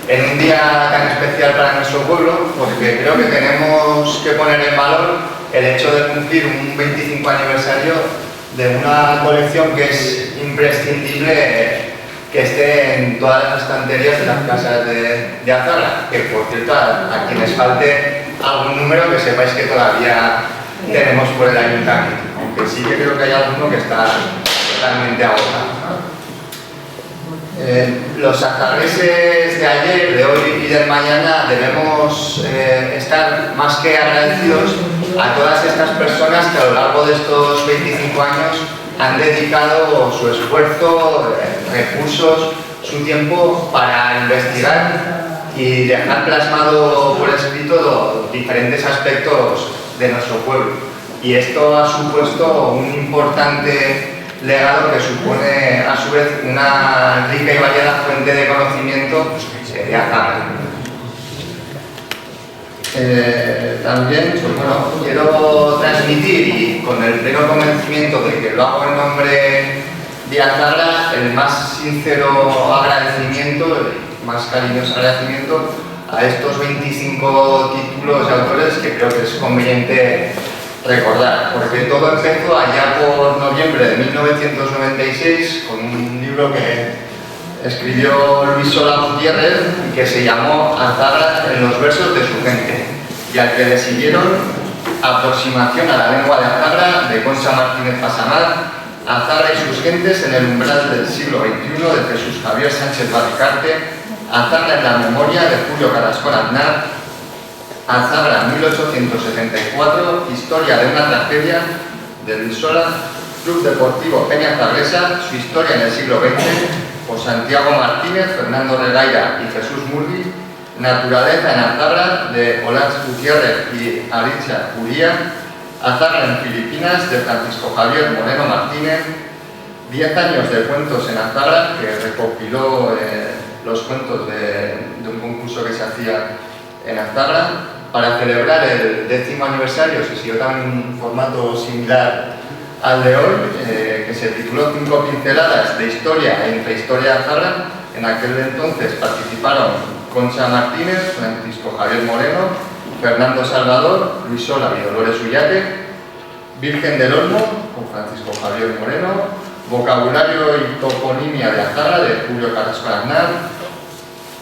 en un día tan especial para nuestro pueblo, porque creo que tenemos que poner en valor el hecho de cumplir un 25 aniversario de una colección que es imprescindible que esté en todas las estanterías de las casas de Azarra, que por cierto a quienes falte algún número que sepáis que todavía tenemos por el ayuntamiento, aunque sí que creo que hay alguno que está totalmente agotado. Los azarreses de ayer, de hoy y del mañana debemos estar más que agradecidos a todas estas personas que a lo largo de estos 25 años han dedicado su esfuerzo, recursos, su tiempo para investigar y dejar plasmado por escrito los diferentes aspectos de nuestro pueblo. Y esto ha supuesto un importante legado que supone a su vez una rica y variada fuente de conocimiento de Azarra. También pues bueno, quiero transmitir, y con el pleno convencimiento de que lo hago en nombre de Azarra, el más sincero agradecimiento, el más cariñoso agradecimiento a estos 25 títulos de autores que creo que es conveniente recordar, porque todo empezó allá por noviembre de 1996 con un libro que escribió Luis Sola Gutiérrez y que se llamó Azarra en los versos de su gente, y al que le siguieron Aproximación a la lengua de Azarra de Concha Martínez Pasamar, Azarra y sus gentes en el umbral del siglo XXI de Jesús Javier Sánchez Barricarte, Azarra en la memoria de Julio Carrascón Aznar, Azarra 1874, Historia de una tragedia de Luis Sola, Club Deportivo Peña Zagresa, su historia en el siglo XX, por Santiago Martínez, Fernando Regaira y Jesús Murgui, Naturaleza en Azarra de Olaz Gutiérrez y Alicia Curía, Azarra en Filipinas de Francisco Javier Moreno Martínez, 10 años de cuentos en Azarra, que recopiló los cuentos de un concurso que se hacía en Azarra. Para celebrar el 10º aniversario se siguió también un formato similar al de hoy, que se tituló 5 pinceladas de historia e intrahistoria de Azarra. En aquel entonces participaron Concha Martínez, Francisco Javier Moreno, Fernando Salvador, Luis Sola y Dolores Ullate, Virgen del Olmo, con Francisco Javier Moreno, Vocabulario y toponimia de Azarra, de Julio Carrascón Aznar,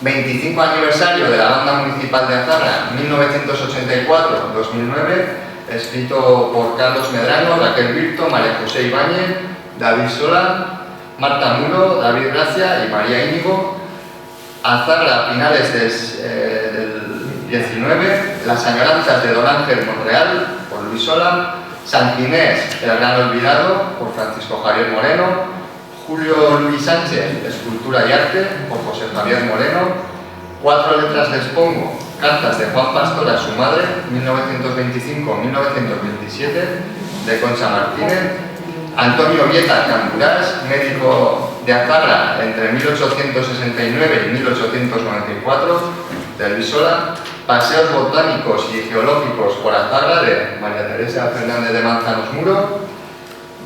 25 aniversario de la Banda Municipal de Azarra, 1984-2009, escrito por Carlos Medrano, Raquel Virto, María José Ibáñez, David Sola, Marta Muro, David Gracia y María Íñigo. Azarra a finales del 19, Las añoranzas de Don Ángel Monreal, por Luis Sola, San Ginés, El gran olvidado, por Francisco Javier Moreno, Julio Luis Sánchez, Escultura y Arte, por José Javier Moreno, 4 letras de Espongo, Cartas de Juan Pastor a su madre, 1925-1927, de Concha Martínez, Antonio Vieta Camburás, médico de Azarra entre 1869 y 1894, de Luis Sola, Paseos botánicos y geológicos por Azarra, de María Teresa Fernández de Manzanos Muro.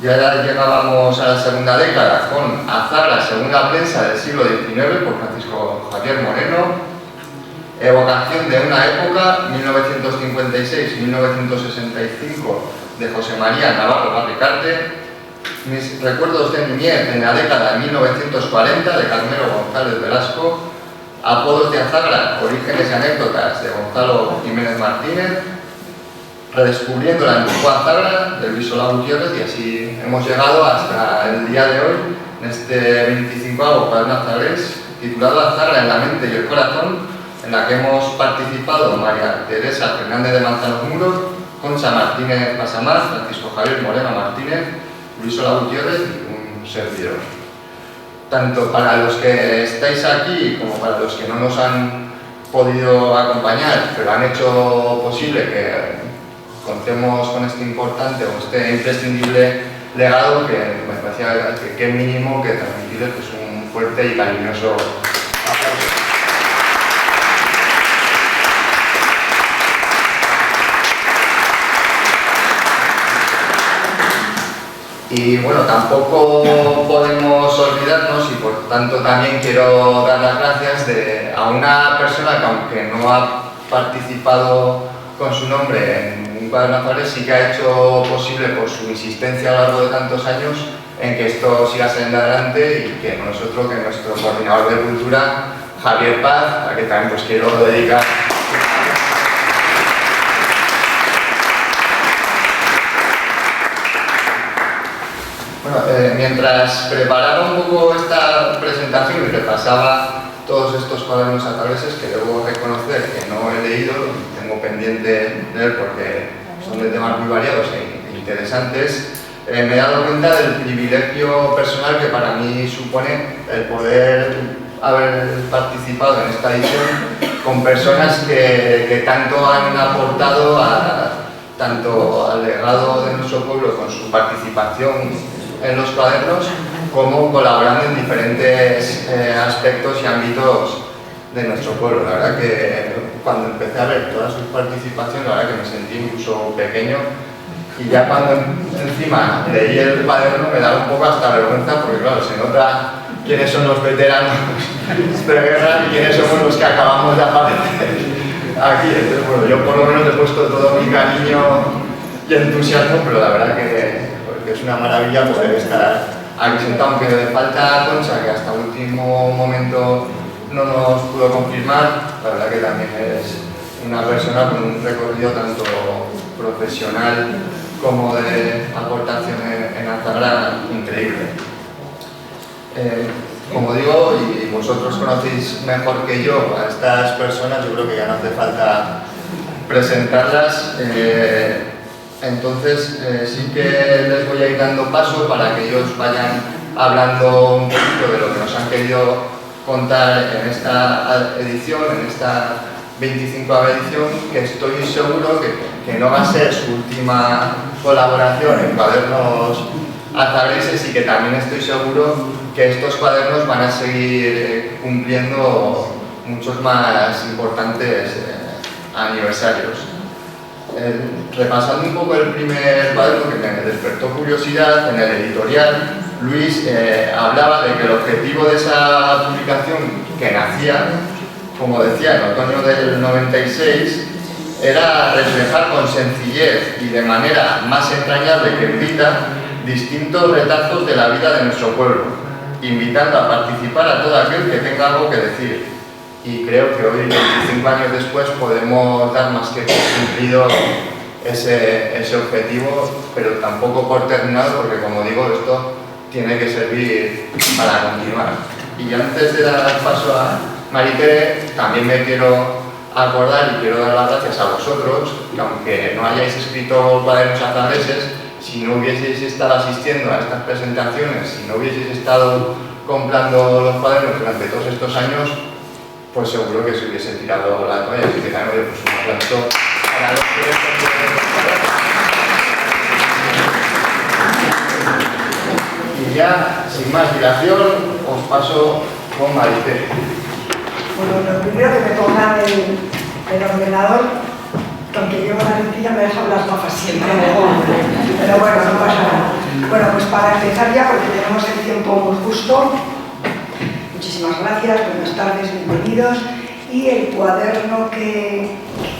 Ya llegábamos a la segunda década con Azarra, segunda prensa del siglo XIX, por Francisco Javier Moreno, Evocación de una época, 1956-1965, de José María Navarro Barricarte, Mis recuerdos de niñez en la década de 1940, de Carmelo González Velasco, Apodos de Azarra, orígenes y anécdotas, de Gonzalo Jiménez Martínez, Redescubriendo la antigua Azarra, de Luis Sola Gutiérrez, y así hemos llegado hasta el día de hoy, en este 25º cuaderno azarrés, titulado Azarra en la mente y el corazón, en la que hemos participado María Teresa Fernández de Manzanos Muro, Concha Martínez Pasamar, Francisco Javier Moreno Martínez, Luis Sola Gutiérrez y un servidor. Tanto para los que estáis aquí como para los que no nos han podido acompañar, pero han hecho posible que contemos con este importante o este imprescindible legado, que me parecía que es mínimo que transmitirles pues, un fuerte y cariñoso aplauso. Y bueno, tampoco podemos olvidarnos, y por tanto también quiero dar las gracias a una persona que, aunque no ha participado con su nombre en un cuaderno Azagrés, sí que ha hecho posible, por su insistencia a lo largo de tantos años, en que esto siga saliendo adelante, y que nosotros, que nuestro coordinador de cultura, Javier Paz, a que también pues quiero dedicar. Bueno, mientras preparaba un poco esta presentación y repasaba todos estos cuadernos atravieses, que debo reconocer que no he leído, tengo pendiente leer porque son de temas muy variados e interesantes, me he dado cuenta del privilegio personal que para mí supone el poder haber participado en esta edición con personas que tanto han aportado tanto al legado de nuestro pueblo con su participación en los cuadernos, como colaborando en diferentes aspectos y ámbitos de nuestro pueblo. La verdad que cuando empecé a ver todas sus participaciones, la verdad que me sentí incluso pequeño, y ya cuando encima leí el cuaderno me daba un poco hasta vergüenza, porque claro, se nota quiénes son los veteranos de guerra y quiénes somos los que acabamos de aparecer aquí. Entonces, bueno, yo por lo menos he puesto todo mi cariño y entusiasmo, pero la verdad que es una maravilla poder estar aquí sentado, aunque le falta Concha, que hasta el último momento no nos pudo confirmar. La verdad que también es una persona con un recorrido tanto profesional como de aportación en Azagra increíble. Como digo, y vosotros conocéis mejor que yo a estas personas, yo creo que ya no hace falta presentarlas. Entonces sí que les voy a ir dando paso para que ellos vayan hablando un poquito de lo que nos han querido contar en esta edición, en esta 25ª edición, que estoy seguro que no va a ser su última colaboración en cuadernos azagreses, y que también estoy seguro que estos cuadernos van a seguir cumpliendo muchos más importantes aniversarios. Repasando un poco el primer cuaderno, que me despertó curiosidad, en el editorial Luis hablaba de que el objetivo de esa publicación, que nacía, como decía, en otoño del 96, era reflejar con sencillez y de manera más entrañable que erudita distintos retazos de la vida de nuestro pueblo, invitando a participar a todo aquel que tenga algo que decir. Y creo que hoy, 25 años después, podemos dar más que cumplido ese objetivo, pero tampoco por terminado, porque, como digo, esto tiene que servir para continuar. Y antes de dar paso a Maritere, también me quiero acordar y quiero dar las gracias a vosotros, que aunque no hayáis escrito cuadernos azagreses, si no hubieseis estado asistiendo a estas presentaciones, si no hubieseis estado comprando los cuadernos durante todos estos años, pues seguro que se hubiese tirado la toalla. Así que también, pues, un aplauso para los que... Y ya, sin más dilación, os paso con Maritere. Bueno, lo primero que me pongan el ordenador, aunque llevo la lentilla, me deja las gafas siempre. Pero bueno, no pasa nada. Bueno, pues para empezar ya, porque tenemos el tiempo muy justo, muchísimas gracias, buenas tardes, bienvenidos. Y el cuaderno que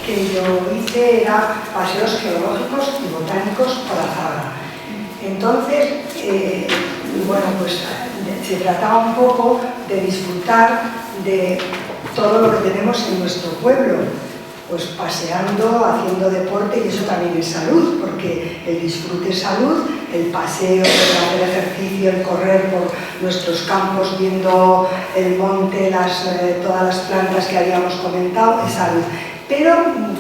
yo hice era Paseos geológicos y botánicos por Azagra. Entonces, bueno, pues se trataba un poco de disfrutar de todo lo que tenemos en nuestro pueblo, pues paseando, haciendo deporte, y eso también es salud, porque el disfrute es salud, el paseo, el hacer ejercicio, el correr por nuestros campos viendo el monte, todas las plantas que habíamos comentado, es salud. Pero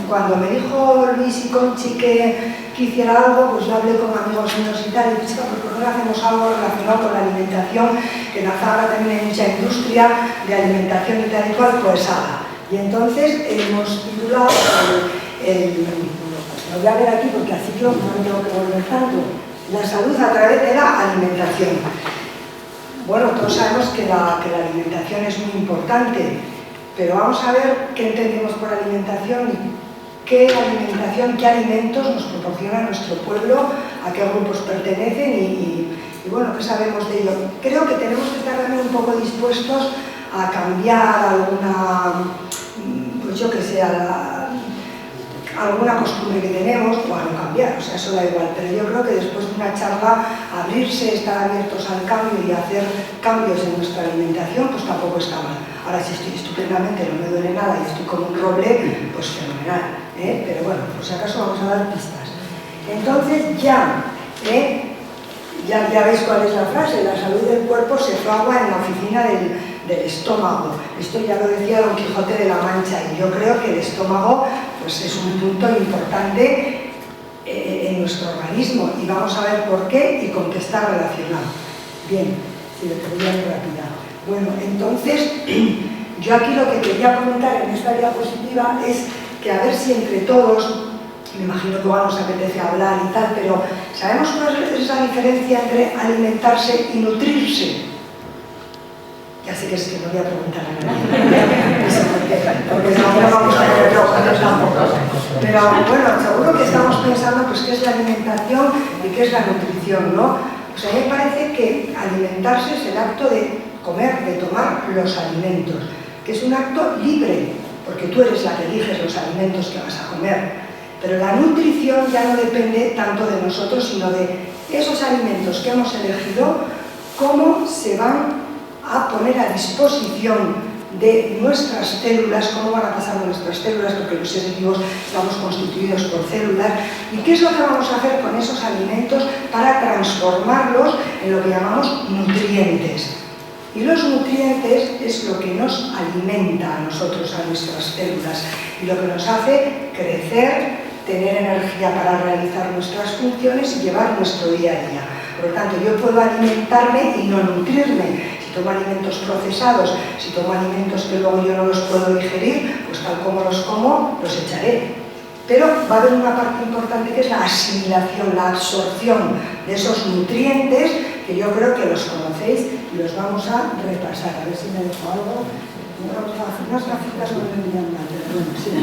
cuando me dijo Luis y Conchi que hiciera algo, pues yo hablé con amigos míos y tal, y dije, ¿por qué no hacemos algo relacionado con la alimentación? Que en Azagra también hay mucha industria de alimentación y tal y cual, pues haga. Y entonces hemos titulado, lo voy a ver aquí porque así yo no me tengo que volver tanto, la salud a través de la alimentación. Bueno, todos sabemos que la alimentación es muy importante, pero vamos a ver qué entendemos por alimentación qué alimentación, qué alimentos nos proporciona nuestro pueblo, a qué grupos pertenecen y bueno, qué sabemos de ello. Creo que tenemos que estar también un poco dispuestos a cambiar alguna, pues yo que sé, alguna costumbre que tenemos, o a no cambiar, o sea, eso da igual, pero yo creo que después de una charla, abrirse, estar abiertos al cambio y hacer cambios en nuestra alimentación, pues tampoco está mal. Ahora, si estoy estupendamente, no me duele nada y estoy como un roble, pues fenomenal, ¿eh? Pero bueno, por si acaso vamos a dar pistas. Entonces ya veis cuál es la frase: la salud del cuerpo se fragua en la oficina del estómago. Esto ya lo decía Don Quijote de la Mancha, y yo creo que el estómago pues, es un punto importante en nuestro organismo, y vamos a ver por qué y con qué está relacionado. Bien, si lo voy a ir rápida. Bueno, entonces, yo aquí lo que quería comentar en esta diapositiva es que a ver si entre todos, me imagino que nos apetece hablar y tal, pero ¿sabemos cuál es esa diferencia entre alimentarse y nutrirse? Ya sé que es que no voy a preguntar a nadie, porque no vamos a tener ojos tampoco. Pero bueno, seguro que estamos pensando pues qué es la alimentación y qué es la nutrición, ¿no? Pues a mí me parece que alimentarse es el acto de comer, de tomar los alimentos, que es un acto libre, porque tú eres la que eliges los alimentos que vas a comer. Pero la nutrición ya no depende tanto de nosotros, sino de esos alimentos que hemos elegido, cómo se van a poner a disposición de nuestras células, cómo van a pasar nuestras células, porque los seres vivos estamos constituidos por células, y qué es lo que vamos a hacer con esos alimentos para transformarlos en lo que llamamos nutrientes. Y los nutrientes es lo que nos alimenta a nosotros, a nuestras células, y lo que nos hace crecer, tener energía para realizar nuestras funciones y llevar nuestro día a día. Por lo tanto, yo puedo alimentarme y no nutrirme. Si tomo alimentos procesados, si tomo alimentos que luego yo no los puedo digerir, pues tal como los como, los echaré. Pero va a haber una parte importante que es la asimilación, la absorción de esos nutrientes, que yo creo que los conocéis y los vamos a repasar. A ver si me dejo algo. Unas gafitas no me miran mal, pero bueno, sí.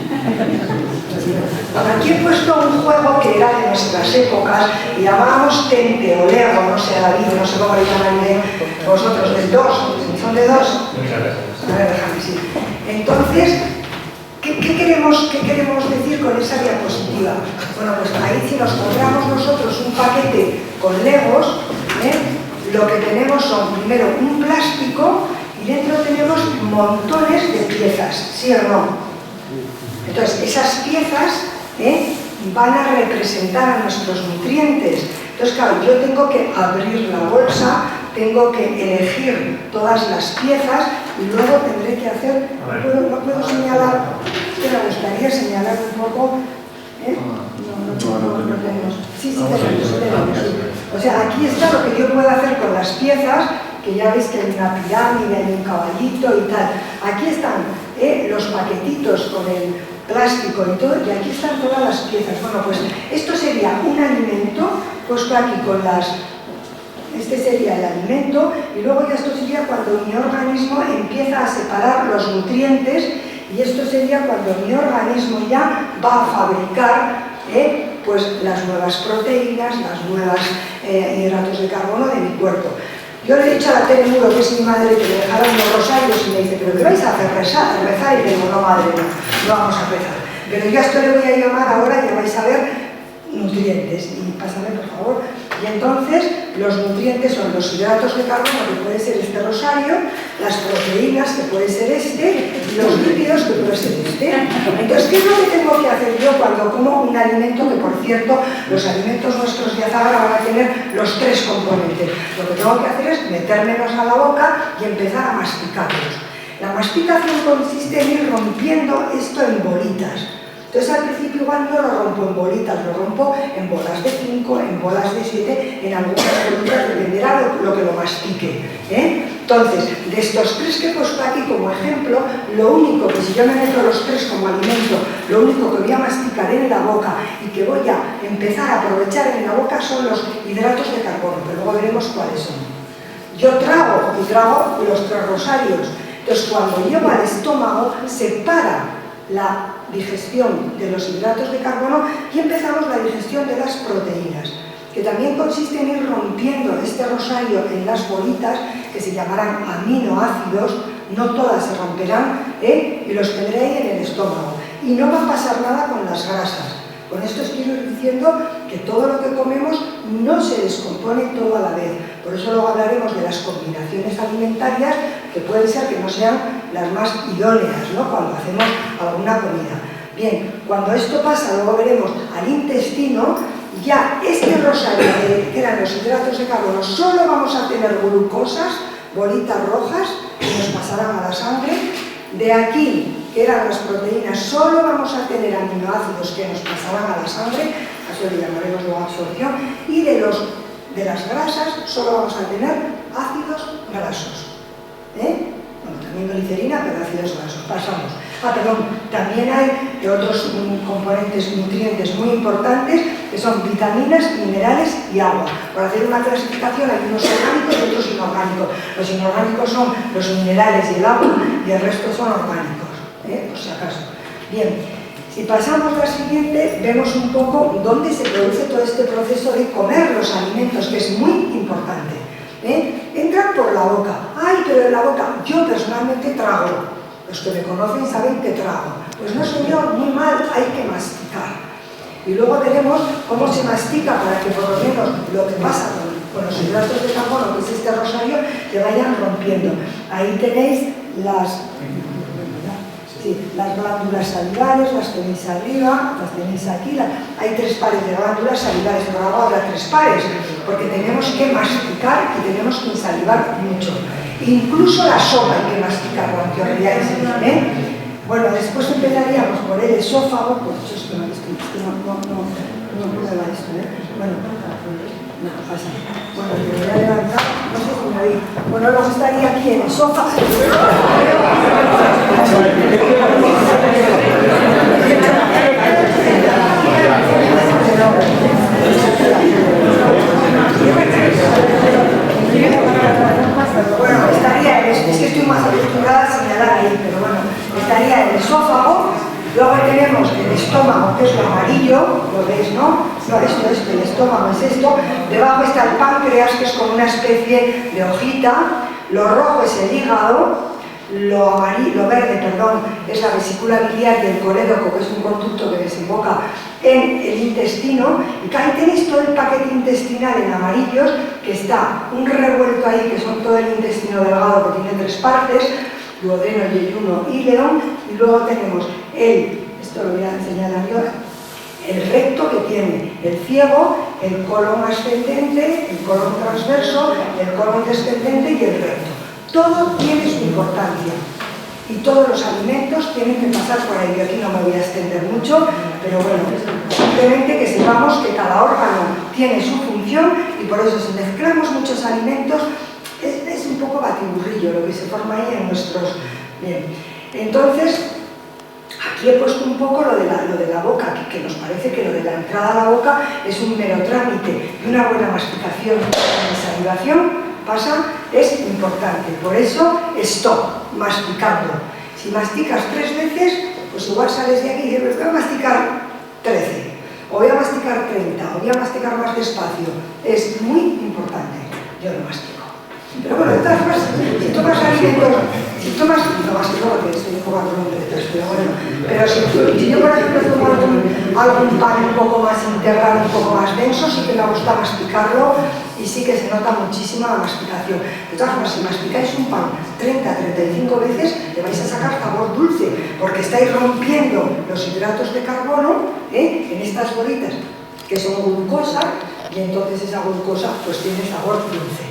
Aquí he puesto un juego que era de nuestras épocas y llamábamos Tente o Lego, no sé, David, no sé cómo le llaman vosotros, del 2, ¿son de 2? A ver, déjame, sí. Entonces, ¿qué queremos decir con esa diapositiva? Bueno, pues ahí si nos compramos nosotros un paquete con Legos, lo que tenemos son primero un plástico y dentro tenemos montones de piezas, ¿sí o no? Entonces, esas piezas van a representar a nuestros nutrientes. Entonces, claro, yo tengo que abrir la bolsa, tengo que elegir todas las piezas y luego tendré que hacer... ¿No puedo señalar? Que me gustaría señalar un poco... No tenemos. Sí, tenemos. O sea, aquí está lo que yo puedo hacer con las piezas, que ya veis que hay una pirámide, hay un caballito y tal. Aquí están los paquetitos con el plástico y todo, y aquí están todas las piezas. Bueno, pues esto sería un alimento puesto aquí con las... Este sería el alimento, y luego ya esto sería cuando mi organismo empieza a separar los nutrientes, y esto sería cuando mi organismo ya va a fabricar pues las nuevas proteínas, las nuevas hidratos de carbono de mi cuerpo. Yo le he dicho a la Tere Muro, que es mi madre, que me dejara unos rosarios y me dice, ¿pero qué vais a hacer? ¿Rezar? Y le digo, no madre, no vamos a rezar. Pero yo a esto le voy a llamar ahora, ya vais a ver, nutrientes. Y pásame, por favor. Y entonces, los nutrientes son los hidratos de carbono, que puede ser este rosario, las proteínas, que puede ser este, y los lípidos, que puede ser este. Entonces, ¿qué es lo que tengo que hacer yo cuando como un alimento? Que, por cierto, los alimentos nuestros de Azahara van a tener los tres componentes. Lo que tengo que hacer es metérmelos a la boca y empezar a masticarlos. La masticación consiste en ir rompiendo esto en bolitas. Entonces al principio igual no lo rompo en bolitas, lo rompo en bolas de 5, en bolas de 7, en algunas bolitas, dependerá lo que lo mastique. Entonces, de estos tres que he puesto aquí como ejemplo, lo único que si yo me meto los tres como alimento, lo único que voy a masticar en la boca y que voy a empezar a aprovechar en la boca son los hidratos de carbono, pero luego veremos cuáles son. Yo trago los tres rosarios, entonces cuando llego al estómago se para la digestión de los hidratos de carbono y empezamos la digestión de las proteínas, que también consiste en ir rompiendo este rosario en las bolitas, que se llamarán aminoácidos. No todas se romperán, y los tendré ahí en el estómago. Y no va a pasar nada con las grasas. Con esto estoy diciendo que todo lo que comemos no se descompone todo a la vez. Por eso luego hablaremos de las combinaciones alimentarias, que pueden ser que no sean las más idóneas, ¿no?, cuando hacemos alguna comida. Bien, cuando esto pasa, luego veremos al intestino, ya este rosario que eran los hidratos de carbono, solo vamos a tener glucosas, bolitas rojas, que nos pasarán a la sangre. De aquí, que eran las proteínas, solo vamos a tener aminoácidos que nos pasarán a la sangre, a eso le llamaremos luego absorción, y de las grasas solo vamos a tener ácidos grasos. Bueno, también glicerina, pero ácidos grasos. Pasamos. También hay otros componentes, nutrientes muy importantes, que son vitaminas, minerales y agua. Por hacer una clasificación hay unos orgánicos y otros inorgánicos. Los inorgánicos son los minerales y el agua, y el resto son orgánicos, por si acaso. Bien, si pasamos a la siguiente, vemos un poco dónde se produce todo este proceso de comer los alimentos, que es muy importante. Entran por la boca. Ay, pero en la boca, yo personalmente trago. Los que me conocen saben que trago. Pues no, señor, muy mal, hay que masticar. Y luego veremos cómo se mastica para que por lo menos lo que pasa con los hidratos de carbono, que es este rosario, se vayan rompiendo. Ahí tenéis las glándulas salivares, las tenéis arriba, las tenéis aquí. Hay 3 pares de glándulas salivares, pero ahora habrá 3 pares, porque tenemos que masticar y tenemos que salivar mucho. Incluso la sopa hay que masticarla, aunque os riáis, Bueno, después empezaríamos por el esófago, pues esto no prueba esto, Bueno, no pasa. Bueno, me voy a levantar, no sé si me oí. Bueno, luego estaría aquí el esófago. Bueno, es que estoy más acostumbrada a señalar ahí, pero bueno, estaría el esófago, luego tenemos el estómago, que es lo amarillo, lo veis, ¿no? No, esto es, el estómago es esto, debajo está el páncreas, que es como una especie de hojita, lo rojo es el hígado, lo verde, es la vesícula biliar y el colédoco, que es un conducto que desemboca en el intestino, y ahí tenéis todo el paquete intestinal en amarillos, que está un revuelto ahí, que son todo el intestino delgado, que tiene 3 partes, duodeno, yeyuno y león, y luego tenemos esto lo voy a enseñar yo, el recto, que tiene el ciego, el colon ascendente, el colon transverso, el colon descendente y el recto. Todo tiene su importancia y todos los alimentos tienen que pasar por ahí. Yo aquí no me voy a extender mucho, pero bueno, simplemente que sepamos que cada órgano tiene su función, y por eso si mezclamos muchos alimentos es un poco batiburrillo lo que se forma ahí en nuestros... Bien, entonces aquí he puesto un poco lo de la boca, que nos parece que lo de la entrada a la boca es un mero trámite, y una buena masticación y salivación es importante. Por eso, stop, masticando. Si masticas 3 veces, pues igual sales de aquí y dices, voy a masticar 13, o voy a masticar 30, o voy a masticar más despacio. Es muy importante. Yo lo mastico. Pero bueno, de todas formas, si tomas alimentos, no mastico porque estoy un poco con letras, pero bueno, pero si yo por ejemplo tomo algún pan un poco más integral, un poco más denso, sí que me gusta masticarlo, y sí que se nota muchísimo la masticación. De todas formas, si masticáis un pan 30-35 veces, le vais a sacar sabor dulce, porque estáis rompiendo los hidratos de carbono en estas bolitas, que son glucosa, y entonces esa glucosa pues tiene sabor dulce.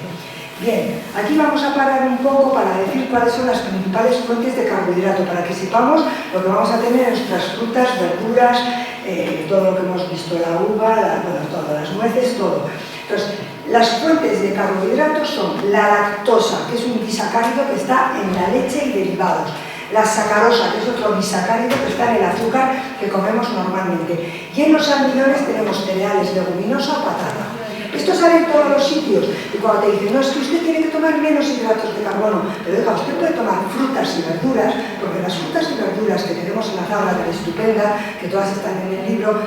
Bien, aquí vamos a parar un poco para decir cuáles son las principales fuentes de carbohidrato, para que sepamos lo que vamos a tener en nuestras frutas, verduras, todo lo que hemos visto, la uva, todas las nueces, todo. Entonces, las fuentes de carbohidratos son la lactosa, que es un disacárido que está en la leche y derivados, la sacarosa, que es otro disacárido que está en el azúcar que comemos normalmente, y en los almidones tenemos cereales, leguminosa, patata. Esto sale en todos los sitios. Y cuando te dicen, no, es que usted tiene que tomar menos hidratos de carbono, pero oiga, usted puede tomar frutas y verduras, porque las frutas y verduras que tenemos en la tabla tan estupenda, que todas están en el libro,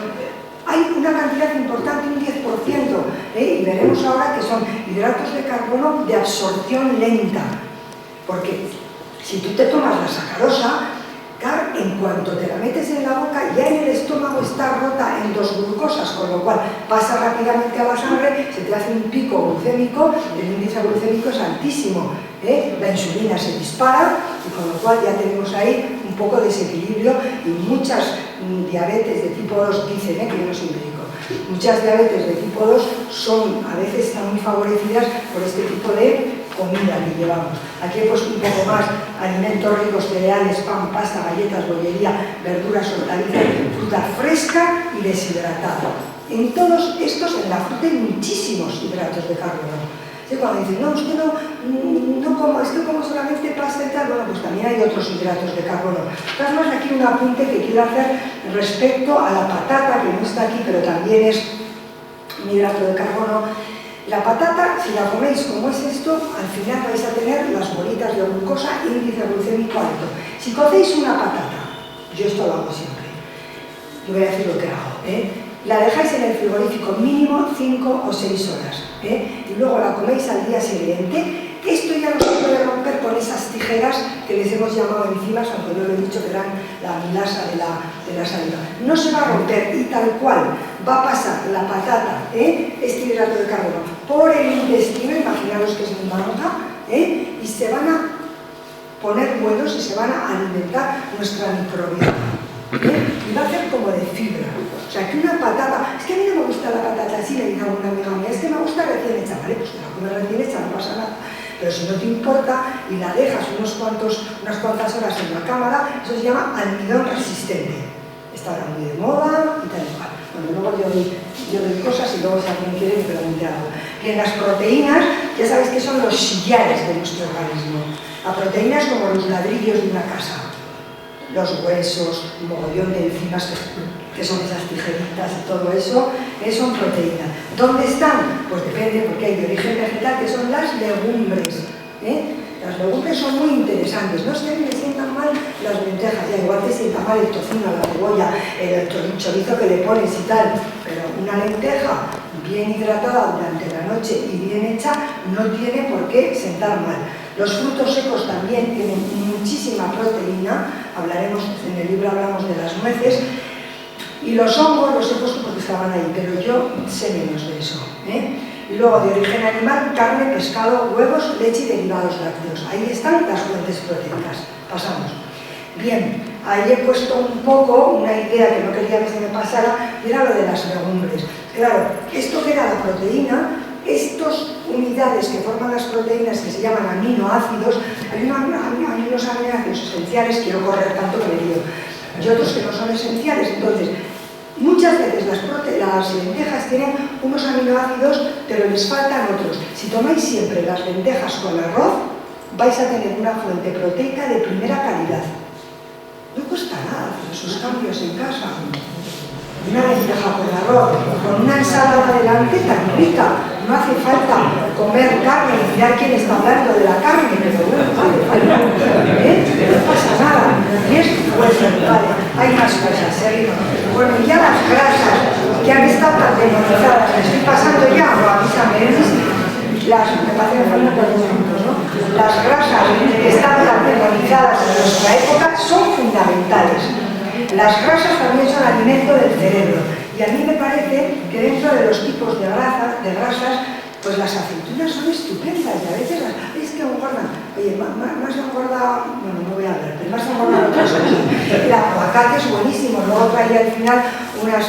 hay una cantidad importante, un 10%, y veremos ahora que son hidratos de carbono de absorción lenta. Porque si tú te tomas la sacarosa, en cuanto te la metes en la boca, ya en el estómago está rota en 2 glucosas, con lo cual pasa rápidamente a la sangre, se te hace un pico glucémico, el índice glucémico es altísimo, la insulina se dispara, y con lo cual ya tenemos ahí un poco de desequilibrio y muchas diabetes de tipo 2, dicen, que yo no soy médico, muchas diabetes de tipo 2 son, a veces están muy favorecidas por este tipo de comida que llevamos. Aquí he puesto un poco más alimentos ricos, cereales, pan, pasta, galletas, bollería, verduras, hortalizas, fruta fresca y deshidratada. En todos estos, en la fruta hay muchísimos hidratos de carbono. ¿Sí? Cuando dicen, no, usted no como, es que como solamente pasta y tal, bueno, pues también hay otros hidratos de carbono. Además, aquí un apunte que quiero hacer respecto a la patata, que no está aquí, pero también es un hidrato de carbono. La patata, si la coméis como es esto, al final vais a tener las bolitas de glucosa, índice glucémico alto. Si cocéis una patata, yo esto lo hago siempre, yo voy a decir lo que hago, la dejáis en el frigorífico mínimo 5 o 6 horas, y luego la coméis al día siguiente. Esto ya no se puede romper con esas tijeras que les hemos llamado enzimas, aunque yo lo he dicho que eran la amilasa de la saliva. No se va a romper y tal cual va a pasar la patata, este hidrato de carbono, por el intestino, imaginaros que es mi naranja, y se van a poner buenos y se van a alimentar nuestra microbiota. Y va a hacer como de fibra. O sea, que una patata, es que a mí no me gusta la patata así, le digo a una amiga mía, es que me gusta recién hecha, vale, pues te la comes recién hecha, no pasa nada. Pero si no te importa y la dejas unas cuantas horas en la cámara, eso se llama almidón resistente. Está ahora muy de moda y tal y cual. Bueno, luego yo doy cosas y luego si alguien quiere me pregunte algo. Bien, las proteínas, ya sabéis que son los sillares de nuestro organismo. La proteína es como los ladrillos de una casa. Los huesos, un mogollón de enzimas que son esas tijeritas y todo eso, son proteínas. ¿Dónde están? Pues depende, porque hay de origen vegetal, que son las legumbres. Las legumbres son muy interesantes. No es que me sientan mal las lentejas, ya igual te sienta mal el tocino, la cebolla, el chorizo que le pones y tal, pero una lenteja bien hidratada durante la noche y bien hecha no tiene por qué sentar mal. Los frutos secos también tienen muchísima proteína, en el libro hablamos de las nueces, y los hongos los he puesto porque estaban ahí, pero yo sé menos de eso. Y luego de origen animal, carne, pescado, huevos, leche y derivados lácteos. Ahí están las fuentes proteicas. Pasamos. Bien, ahí he puesto un poco una idea que no quería que se me pasara, y era lo de las legumbres. Claro, esto que era la proteína, estas unidades que forman las proteínas, que se llaman aminoácidos, hay unos aminoácidos esenciales, quiero correr tanto que me lío, y otros que no son esenciales. Entonces, muchas veces las lentejas tienen unos aminoácidos, pero les faltan otros. Si tomáis siempre las lentejas con arroz, vais a tener una fuente proteica de primera calidad. No cuesta nada hacer esos cambios en casa. Una lenteja con arroz, con una ensalada delante tan rica. No hace falta comer carne, mirar quién está hablando de la carne, pero bueno, no hace falta, no pasa nada. Y es bueno, vale, hay más cosas, Bueno, y ya las grasas que han estado tan demonizadas, me estoy pasando ya, o avísame, me parece que faltan 4 minutos, ¿no? Las grasas que están tan demonizadas en nuestra época son fundamentales. Las grasas también son alimento del cerebro. Y a mí me parece que dentro de los tipos de grasas, pues las aceitunas son estupendas y a veces es que engordan. Oye, más engorda, bueno, no voy a hablar, pero más engorda otras cosas. El aguacate es buenísimo, luego traía al final unas,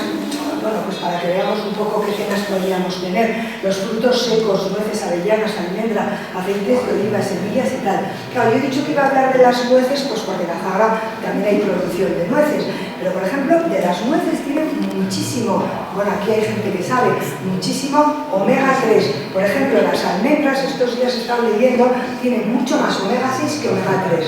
bueno, pues para que veamos un poco qué cenas podríamos tener. Los frutos secos, nueces, avellanas, almendra, aceites de oliva, semillas y tal. Claro, yo he dicho que iba a hablar de las nueces, pues porque en la Zahara también hay producción de nueces. Pero, por ejemplo, de las nueces tienen muchísimo, bueno, aquí hay gente que sabe, muchísimo omega 3. Por ejemplo, las almendras, estos días he estado leyendo, tienen mucho más omega 6 que omega 3.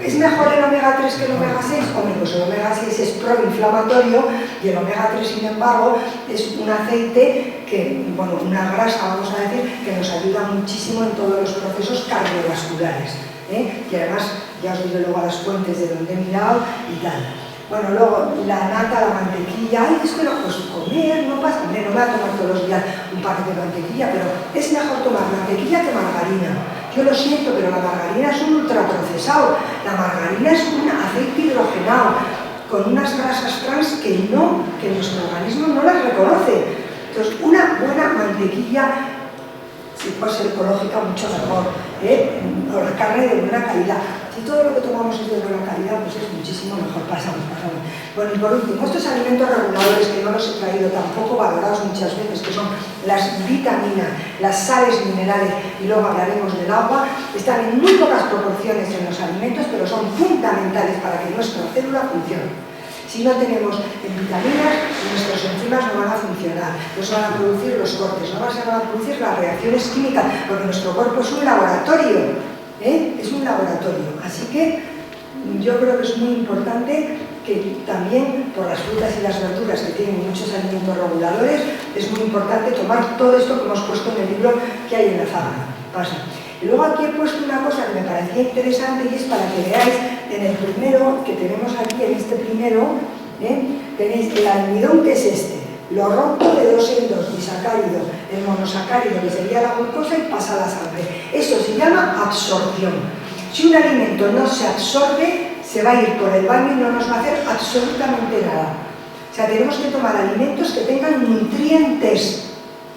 ¿Es mejor el omega 3 que el omega 6? Hombre, pues el omega 6 es proinflamatorio y el omega 3, sin embargo, es un aceite que, bueno, una grasa, vamos a decir, que nos ayuda muchísimo en todos los procesos cardiovasculares. Y además, ya os diré luego a las fuentes de donde he mirado y tal. Bueno, luego la nata, la mantequilla, ay, es que no, pues comer, no pasa, hombre, no me voy a tomar todos los días un paquete de mantequilla, pero es mejor tomar mantequilla que margarina. Yo lo siento, pero la margarina es un ultraprocesado. La margarina es un aceite hidrogenado con unas grasas trans que nuestro organismo no las reconoce. Entonces, una buena mantequilla, si puede ser ecológica, mucho mejor, o la carne de buena calidad. Si todo lo que tomamos es de buena calidad, pues es muchísimo mejor. Pasamos. Bueno, y por último, estos alimentos reguladores que no los he traído, tampoco valorados muchas veces, que son las vitaminas, las sales minerales, y luego hablaremos del agua, están en muy pocas proporciones en los alimentos, pero son fundamentales para que nuestra célula funcione. Si no tenemos vitaminas, nuestras enzimas no van a funcionar, no se van a producir los cortes, no se van a producir las reacciones químicas, porque nuestro cuerpo es un laboratorio, es un laboratorio. Así que yo creo que es muy importante que también, por las frutas y las verduras que tienen muchos alimentos reguladores, es muy importante tomar todo esto que hemos puesto en el libro que hay en la zaga. Pasa. Y luego aquí he puesto una cosa que me parecía interesante y es para que veáis en el primero, que tenemos aquí en este primero, tenéis el almidón, que es este, lo rompo de 2 en 2, disacárido, el monosacárido, que sería la glucosa, y pasa a la sangre. Eso se llama absorción. Si un alimento no se absorbe, se va a ir por el baño y no nos va a hacer absolutamente nada. O sea, tenemos que tomar alimentos que tengan nutrientes,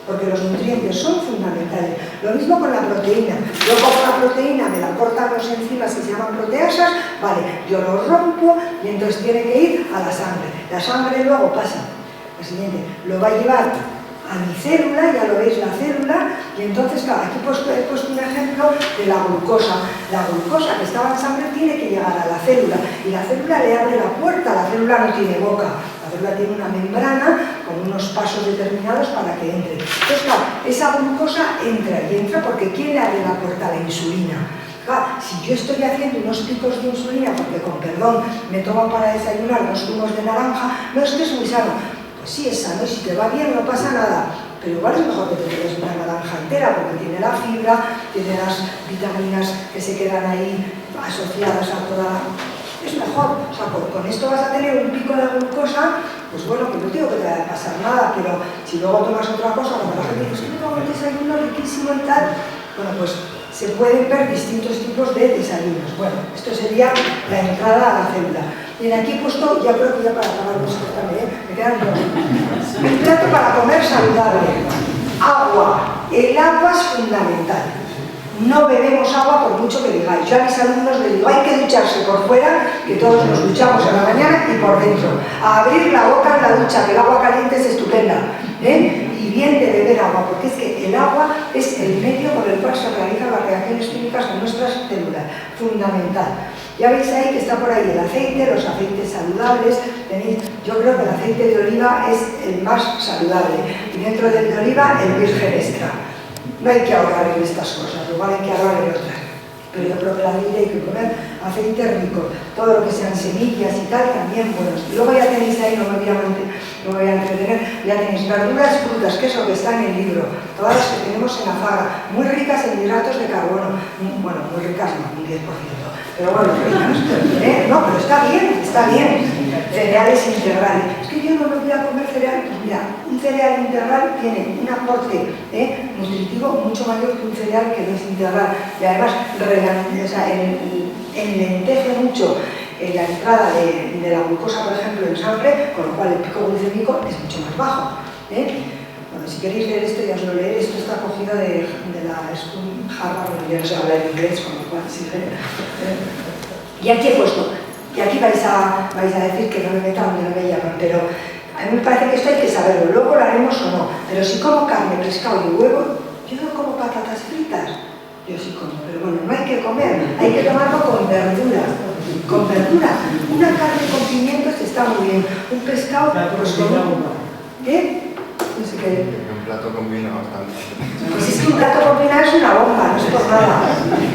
porque los nutrientes son fundamentales. Lo mismo con la proteína. Yo cojo la proteína, me la cortan los enzimas que se llaman proteasas, vale, yo lo rompo y entonces tiene que ir a la sangre. La sangre luego pasa, lo siguiente, lo va a llevar a mi célula, ya lo veis, la célula, y entonces, claro, aquí he puesto un ejemplo de la glucosa. La glucosa que estaba en sangre tiene que llegar a la célula, y la célula le abre la puerta. La célula no tiene boca, la célula tiene una membrana con unos pasos determinados para que entre. Entonces, claro, esa glucosa entra, y entra porque ¿quién le abre la puerta? La insulina. Claro, si yo estoy haciendo unos picos de insulina porque, con perdón, me tomo para desayunar 2 zumos de naranja, no es que es muy sano. Sí, es sano, y si te va bien no pasa nada, pero igual es mejor que te tomes una naranja entera, porque tiene la fibra, tiene las vitaminas que se quedan ahí asociadas a toda... Es mejor, o sea, con esto vas a tener un pico de glucosa, pues bueno, que no digo que te vaya a pasar nada, pero si luego tomas otra cosa, cuando la gente dice, es que me tomo un desayuno riquísimo y tal, bueno, pues se pueden ver distintos tipos de desayunos. Bueno, esto sería la entrada a la célula. Y aquí he puesto, ya creo que ya para acabar también, me quedan 2. Un plato para comer saludable. Agua. El agua es fundamental. No bebemos agua por mucho que digáis. Yo a mis alumnos les digo, hay que ducharse por fuera, que todos nos duchamos en la mañana, y por dentro. A abrir la boca en la ducha, que el agua caliente es estupenda. Y bien de beber agua, porque es que el agua es el medio por el cual se realizan las reacciones químicas de nuestras células. Fundamental. Ya veis ahí que está por ahí el aceite, los aceites saludables. Tenéis, yo creo que el aceite de oliva es el más saludable, y dentro del de oliva el virgen extra. No hay que ahorrar en estas cosas, igual hay que ahorrar en otras, pero yo creo que el aceite hay que comer aceite rico, todo lo que sean semillas y tal, también buenos. Y luego ya tenéis ahí, no me voy a entretener, ya tenéis verduras, frutas, que es lo que está en el libro, todas las que tenemos en la zaga, muy ricas en hidratos de carbono, bueno, muy ricas no, un 10%. Pero bueno, no, pero está bien. Cereales integrales. Es que yo no me voy a comer cereal. Pues mira, un cereal integral tiene un aporte nutritivo mucho mayor que un cereal que no es integral. Y además, enlentece mucho la entrada de la glucosa, por ejemplo, en sangre, con lo cual el pico glucémico es mucho más bajo. Bueno, si queréis leer esto, ya os lo leeré. Esto está cogido de la Harvard, bueno, yo no sé hablar inglés, con lo cual sí. Y aquí he puesto, y aquí vais a decir que no me metan donde no me llaman, pero a mí me parece que esto hay que saberlo. Luego lo haremos o no. Pero si como carne, pescado y huevo, yo no como patatas fritas. Yo sí como, pero bueno, no hay que comer, hay que tomarlo con verdura. Con verdura. Una carne con pimientos está muy bien. Un pescado, pues con... ¿Qué? No sé qué. plato combina bastante. Pues es que un plato combinado es una bomba, no es por nada.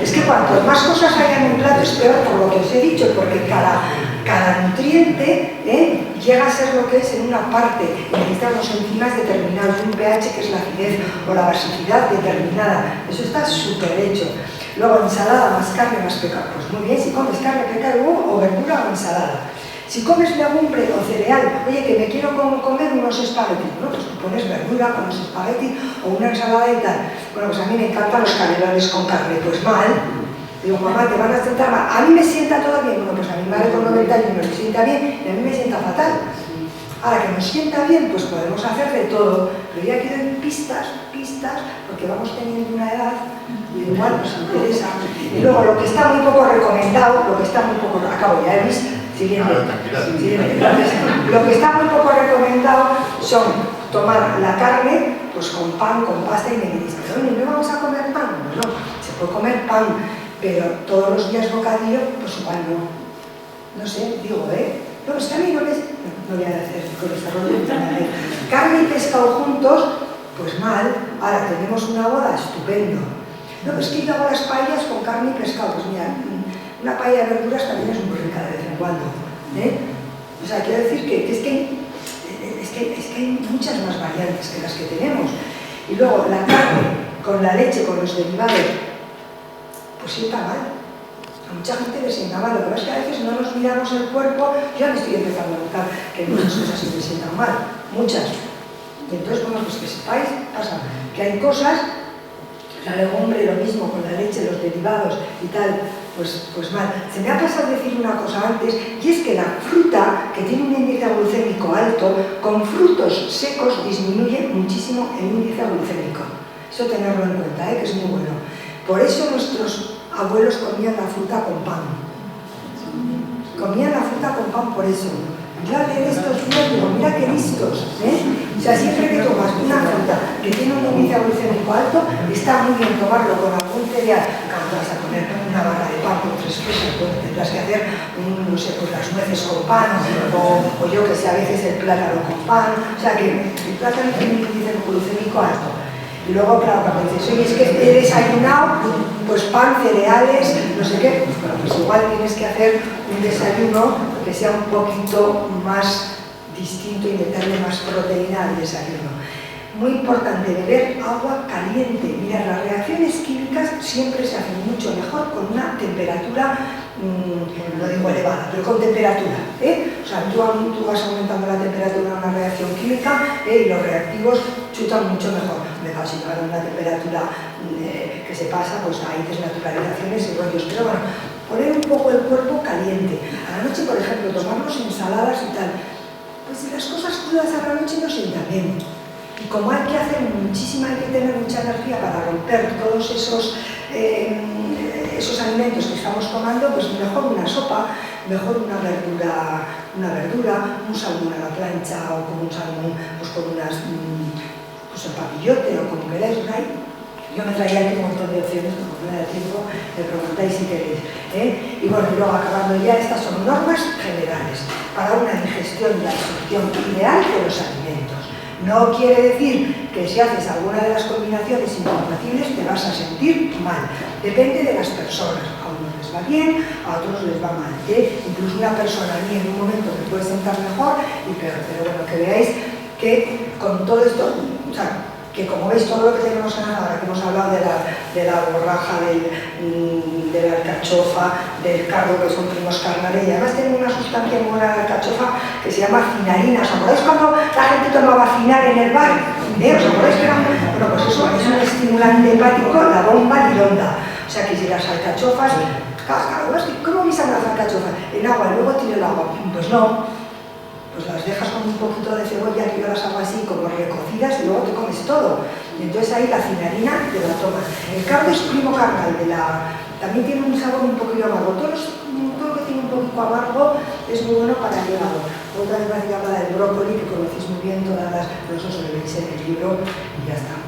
Es que cuanto más cosas haya en un plato es peor, por lo que os he dicho, porque cada nutriente llega a ser lo que es en una parte. Necesitamos enzimas determinadas, un pH que es la acidez o la basicidad determinada. Eso está súper hecho. Luego ensalada, más carne, más pescado. Pues muy bien, si comes carne, pescado o verdura o ensalada. Si comes legumbre o cereal, oye, que me quiero comer unos espaguetis, ¿no? Pues tú pones verdura con los espaguetis o una ensalada y tal. Bueno, pues a mí me encantan los canelones con carne, pues mal. Digo, mamá, te van a sentar mal. A mí me sienta todo bien. Bueno, pues a mi madre con 90 años me sienta bien y a mí me sienta fatal. Ahora que nos sienta bien, pues podemos hacer de todo. Pero ya quiero pistas, porque vamos teniendo una edad y igual nos interesa. Y luego lo que está muy poco recomendado, acabo ya, he visto. Siguiente. Lo que está muy poco recomendado son tomar la carne pues con pan, con pasta y me diréis, pero ¿no vamos a comer pan? No, se puede comer pan, pero todos los días bocadillo, pues igual no sé, digo, no, es que a mí no voy a hacer con este rollo. Carne y pescado juntos, pues mal. Ahora tenemos una boda, estupendo. No, pues que yo hago las paellas con carne y pescado, pues mira, una paella de verduras también es muy rica de vez en cuando. O sea, quiero decir que es que hay muchas más variantes que las que tenemos. Y luego la carne con la leche, con los derivados, pues sienta mal. A mucha gente le sienta mal. Lo que pasa es que a veces no nos miramos el cuerpo. Yo ya me estoy empezando a notar que muchas cosas sí me sientan mal. Muchas. Y entonces, bueno, pues que sepáis, pasa que hay cosas. La legumbre, lo mismo, con la leche, los derivados y tal, pues mal. Se me ha pasado decir una cosa antes, y es que la fruta, que tiene un índice glucémico alto, con frutos secos disminuye muchísimo el índice glucémico. Eso tenerlo en cuenta, que es muy bueno. Por eso nuestros abuelos comían la fruta con pan. Comían la fruta con pan por eso. Yo al leer estos días digo, mira qué listos, O sea, siempre que tomas una fruta que tiene un índice glucémico alto, está muy bien tomarlo con algún cereal. Cuando vas a poner una barra de pan con 3 quesos, pues tendrás que hacer, no sé, pues las nueces con pan, o yo que sé, a veces el plátano con pan. O sea, que el plátano tiene un índice glucémico alto. Y luego, claro, cuando dices, oye, es que he desayunado, pues pan, cereales, no sé qué, pues igual tienes que hacer un desayuno que sea un poquito más distinto y meterle más proteína al desayuno. Muy importante, beber agua caliente. Mira, las reacciones químicas siempre se hacen mucho mejor con una temperatura, no digo elevada, pero con temperatura. O sea, tú vas aumentando la temperatura de una reacción química y los reactivos chutan mucho mejor. Si no hay una temperatura que se pasa, pues hay desnaturalizaciones y rollos. Pero bueno, poner un poco el cuerpo caliente. A la noche, por ejemplo, tomarnos ensaladas y tal. Pues si las cosas crudas a la noche no sientan bien. Y como hay que hacer muchísima, hay que tener mucha energía para romper todos esos alimentos que estamos tomando, pues mejor una sopa, mejor una verdura, un salmón a la plancha o con un salmón, pues con unas, pues el papillote o como queráis, ¿no? Yo me traía aquí un montón de opciones, como no me da tiempo, me preguntáis si queréis. Y bueno, luego acabando ya, estas son normas generales para una digestión y absorción ideal de los alimentos. No quiere decir que si haces alguna de las combinaciones incompatibles te vas a sentir mal. Depende de las personas. A unos les va bien, a otros les va mal. Incluso una persona a mí en un momento me puede sentar mejor y peor. Pero bueno, que veáis que con todo esto, o sea, que como veis todo lo que tenemos en ahora, que hemos hablado de la borraja, de la alcachofa, del cardo, que son primos carnales, y además tienen una sustancia muy buena la alcachofa que se llama cinarina. ¿Os acordáis cuando la gente tomaba cinar en el bar? ¿Os acordáis que era? Bueno, pues eso es un estimulante hepático, la bomba lironda. O sea que si las alcachofas, claro, ¿cómo guisan las alcachofas? En agua, y luego tira el agua. Pues no. Pues las dejas con un poquito de cebolla, que yo las hago así como recocidas y luego te comes todo. Y entonces ahí la cinarina te la tomas. El cardo es primo carnal también tiene un sabor un poquito amargo. Todo lo que tiene un poquito amargo es muy bueno para el hígado. Otra vez me habla del brócoli, que conocéis muy bien todas las, pero eso se lo veis en el libro y ya está.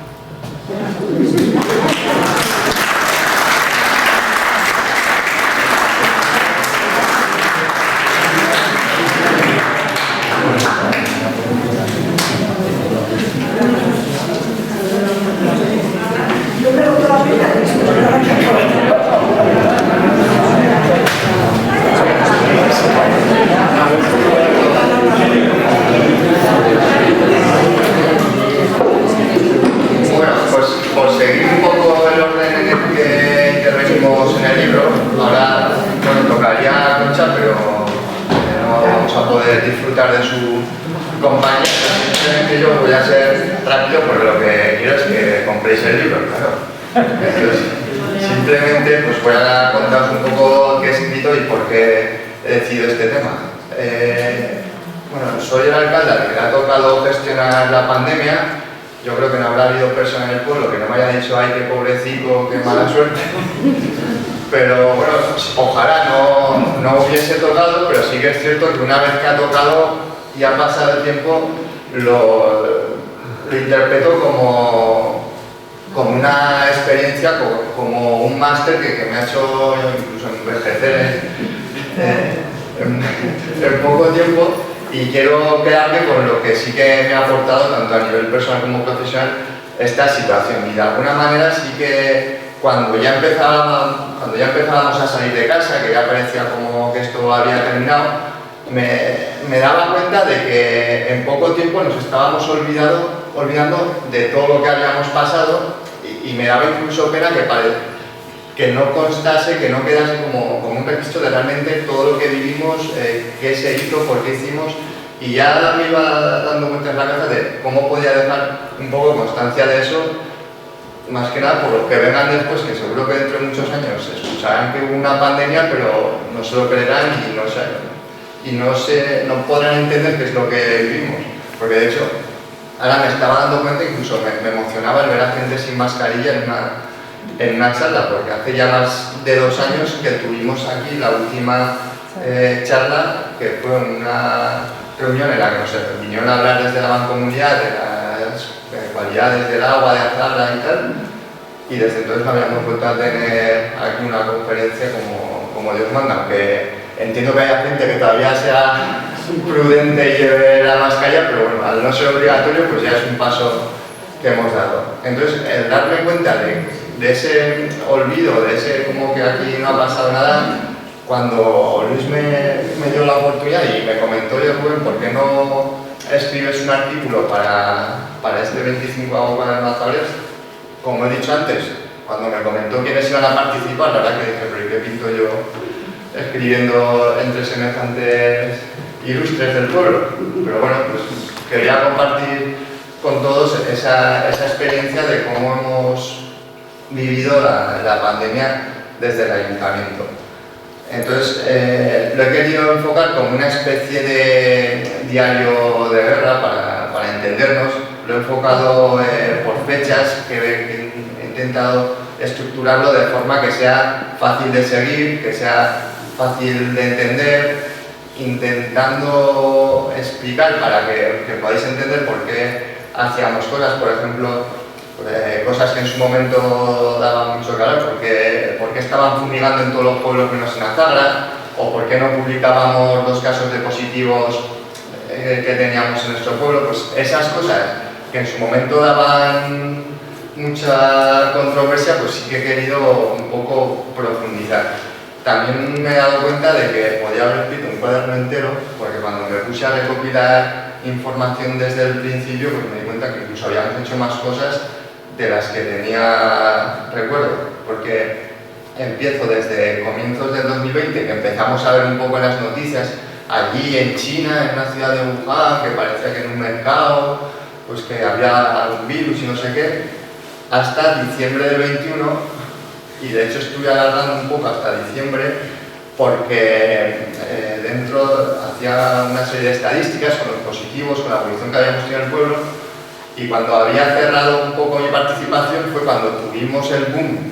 voy a ser rápido porque lo que quiero es que compréis el libro, claro. Entonces, simplemente pues voy a contaros un poco qué he escrito y por qué he decidido este tema. Bueno, soy el alcalde al que le ha tocado gestionar la pandemia. Yo creo que no habrá habido persona en el pueblo que no me haya dicho, ay, qué pobrecito, qué mala suerte. Pero bueno, ojalá no hubiese tocado, pero sí que es cierto que una vez que ha tocado y ha pasado el tiempo, lo interpreto como una experiencia, como un máster que me ha hecho incluso envejecer en poco tiempo, y quiero quedarme con lo que sí que me ha aportado, tanto a nivel personal como profesional, esta situación. Y de alguna manera sí que cuando ya empezábamos a salir de casa, que ya parecía como que esto había terminado, me daba cuenta de que en poco tiempo nos estábamos olvidando de todo lo que habíamos pasado, y me daba incluso pena que no constase, que no quedase como un registro de realmente todo lo que vivimos, qué se hizo, por qué hicimos, y ya me iba dando cuenta en la cabeza de cómo podía dejar un poco constancia de eso, más que nada por los que vengan después, que seguro que dentro de muchos años escucharán que hubo una pandemia, pero no se lo creerán y no podrán entender qué es lo que vivimos, porque de hecho ahora me estaba dando cuenta, incluso me emocionaba el ver a gente sin mascarilla en una charla, porque hace ya más de 2 años que tuvimos aquí la última charla, que fue una reunión en la que nos vinieron a hablar desde la Mancomunidad de las cualidades del agua, de Azabra y tal, y desde entonces no habíamos vuelto a tener aquí una conferencia como Dios manda, aunque entiendo que haya gente que todavía sea prudente y lleve la mascarilla, pero bueno, al no ser obligatorio, pues ya es un paso que hemos dado. Entonces, el darme cuenta de ese olvido, de ese como que aquí no ha pasado nada, cuando Luis me dio la oportunidad y me comentó, yo, Rubén, ¿por qué no escribes un artículo para este 25 Agua de Mazabres? Como he dicho antes, cuando me comentó quiénes iban a participar, la verdad que dije, pero ¿y qué pinto yo escribiendo entre semejantes ilustres del pueblo? Pero bueno, pues quería compartir con todos esa experiencia de cómo hemos vivido la pandemia desde el ayuntamiento. Entonces, lo he querido enfocar como una especie de diario de guerra para entendernos. Lo he enfocado por fechas, que he intentado estructurarlo de forma que sea fácil de seguir, que sea fácil de entender, intentando explicar para que podáis entender por qué hacíamos cosas, por ejemplo, cosas que en su momento daban mucho calor, por qué estaban fumigando en todos los pueblos menos en Azabra, o por qué no publicábamos los casos de positivos que teníamos en nuestro pueblo. Pues esas cosas que en su momento daban mucha controversia, pues sí que he querido un poco profundizar. También me he dado cuenta de que podía haber escrito un cuaderno entero, porque cuando me puse a recopilar información desde el principio, pues me di cuenta que incluso habíamos hecho más cosas de las que tenía recuerdo, porque empiezo desde comienzos del 2020, que empezamos a ver un poco en las noticias, allí en China, en la ciudad de Wuhan, que parecía que en un mercado, pues que había un virus y no sé qué, hasta diciembre del 21, y de hecho estuve alargando un poco hasta diciembre, porque dentro hacía una serie de estadísticas con los positivos, con la evolución que habíamos tenido en el pueblo, y cuando había cerrado un poco mi participación fue cuando tuvimos el boom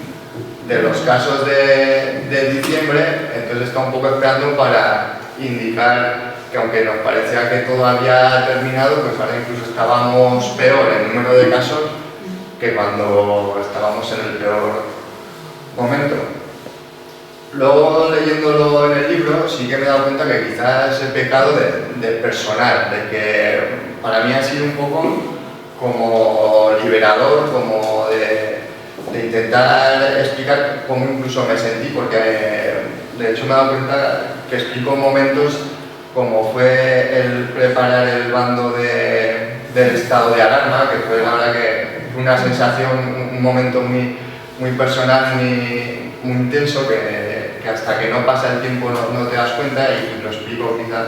de los casos de diciembre. Entonces estaba un poco esperando para indicar que aunque nos parecía que todo había terminado, pues ahora incluso estábamos peor en número de casos que cuando estábamos en el peor momento. Luego, leyéndolo en el libro, sí que me he dado cuenta que quizás he pecado de personal, de que para mí ha sido un poco como liberador, como de intentar explicar cómo incluso me sentí, porque de hecho me he dado cuenta que explico momentos como fue el preparar el bando del estado de alarma, que fue la verdad que fue una sensación, un momento muy personal, muy intenso, que hasta que no pasa el tiempo no te das cuenta, y lo explico quizás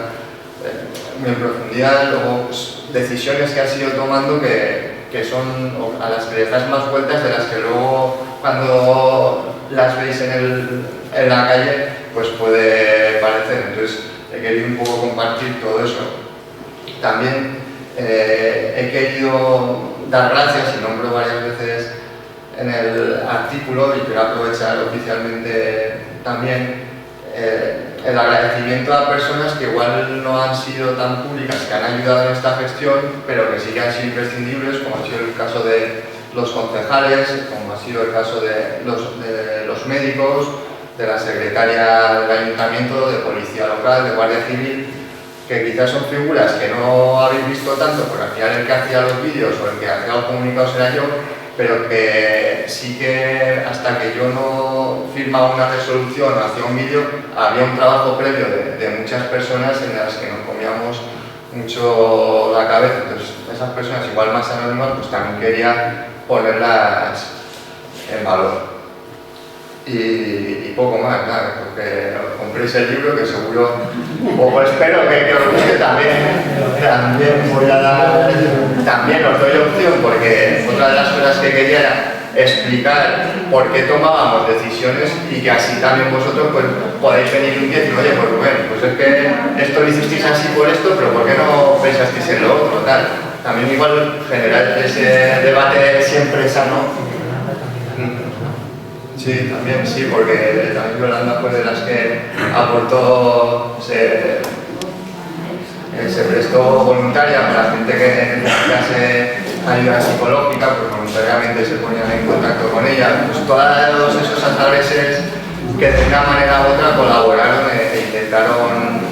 muy en profundidad, luego pues, decisiones que has ido tomando que son a las que les das más vueltas de las que luego cuando las veis en la calle pues puede parecer. Entonces he querido un poco compartir todo eso. También he querido dar gracias, y nombro varias veces en el artículo, y quiero aprovechar oficialmente también el agradecimiento a personas que igual no han sido tan públicas, que han ayudado en esta gestión, pero que sí que han sido imprescindibles, como ha sido el caso de los concejales, como ha sido el caso de los médicos, de la secretaria del ayuntamiento, de policía local, de guardia civil, que quizás son figuras que no habéis visto tanto, porque al final el que hacía los vídeos o el que hacía los comunicados era yo, pero que sí que hasta que yo no firmaba una resolución o hacía un vídeo, había un trabajo previo de muchas personas en las que nos comíamos mucho la cabeza. Entonces esas personas igual más anónimas pues también quería ponerlas en valor. Y poco más, nada, porque compréis el libro, que seguro, o espero que os guste. También voy a dar, también os doy opción, porque otra de las cosas que quería era explicar por qué tomábamos decisiones, y que así también vosotros pues, podéis venir un día y decir, oye, pues Rubén, pues es que esto lo hicisteis así por esto, pero ¿por qué no pensasteis en lo otro? Tal. También igual generar ese debate siempre sano. Sí, también sí, porque también Yolanda fue de las que aportó, se prestó voluntaria para la gente que necesitase ayuda psicológica, pues voluntariamente se ponían en contacto con ella. Pues todos esos atraveses que de una manera u otra colaboraron e intentaron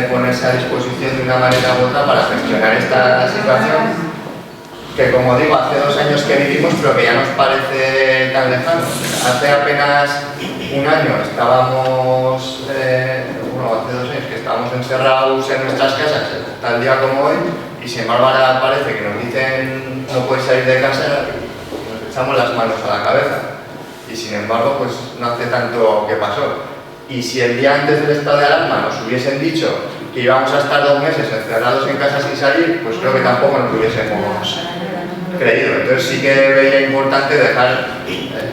ponerse a disposición de una manera u otra para gestionar esta situación, que como digo, hace 2 años que vivimos, pero que ya nos parece tan lejano. Hace apenas un año estábamos, hace 2 años que estábamos encerrados en nuestras casas, tal día como hoy, y sin embargo ahora parece que nos dicen no puedes salir de casa y nos echamos las manos a la cabeza. Y sin embargo, pues no hace tanto que pasó. Y si el día antes del estado de alarma nos hubiesen dicho que íbamos a estar 2 meses encerrados en casa sin salir, pues creo que tampoco nos hubiésemos creído. Entonces sí que veía importante dejar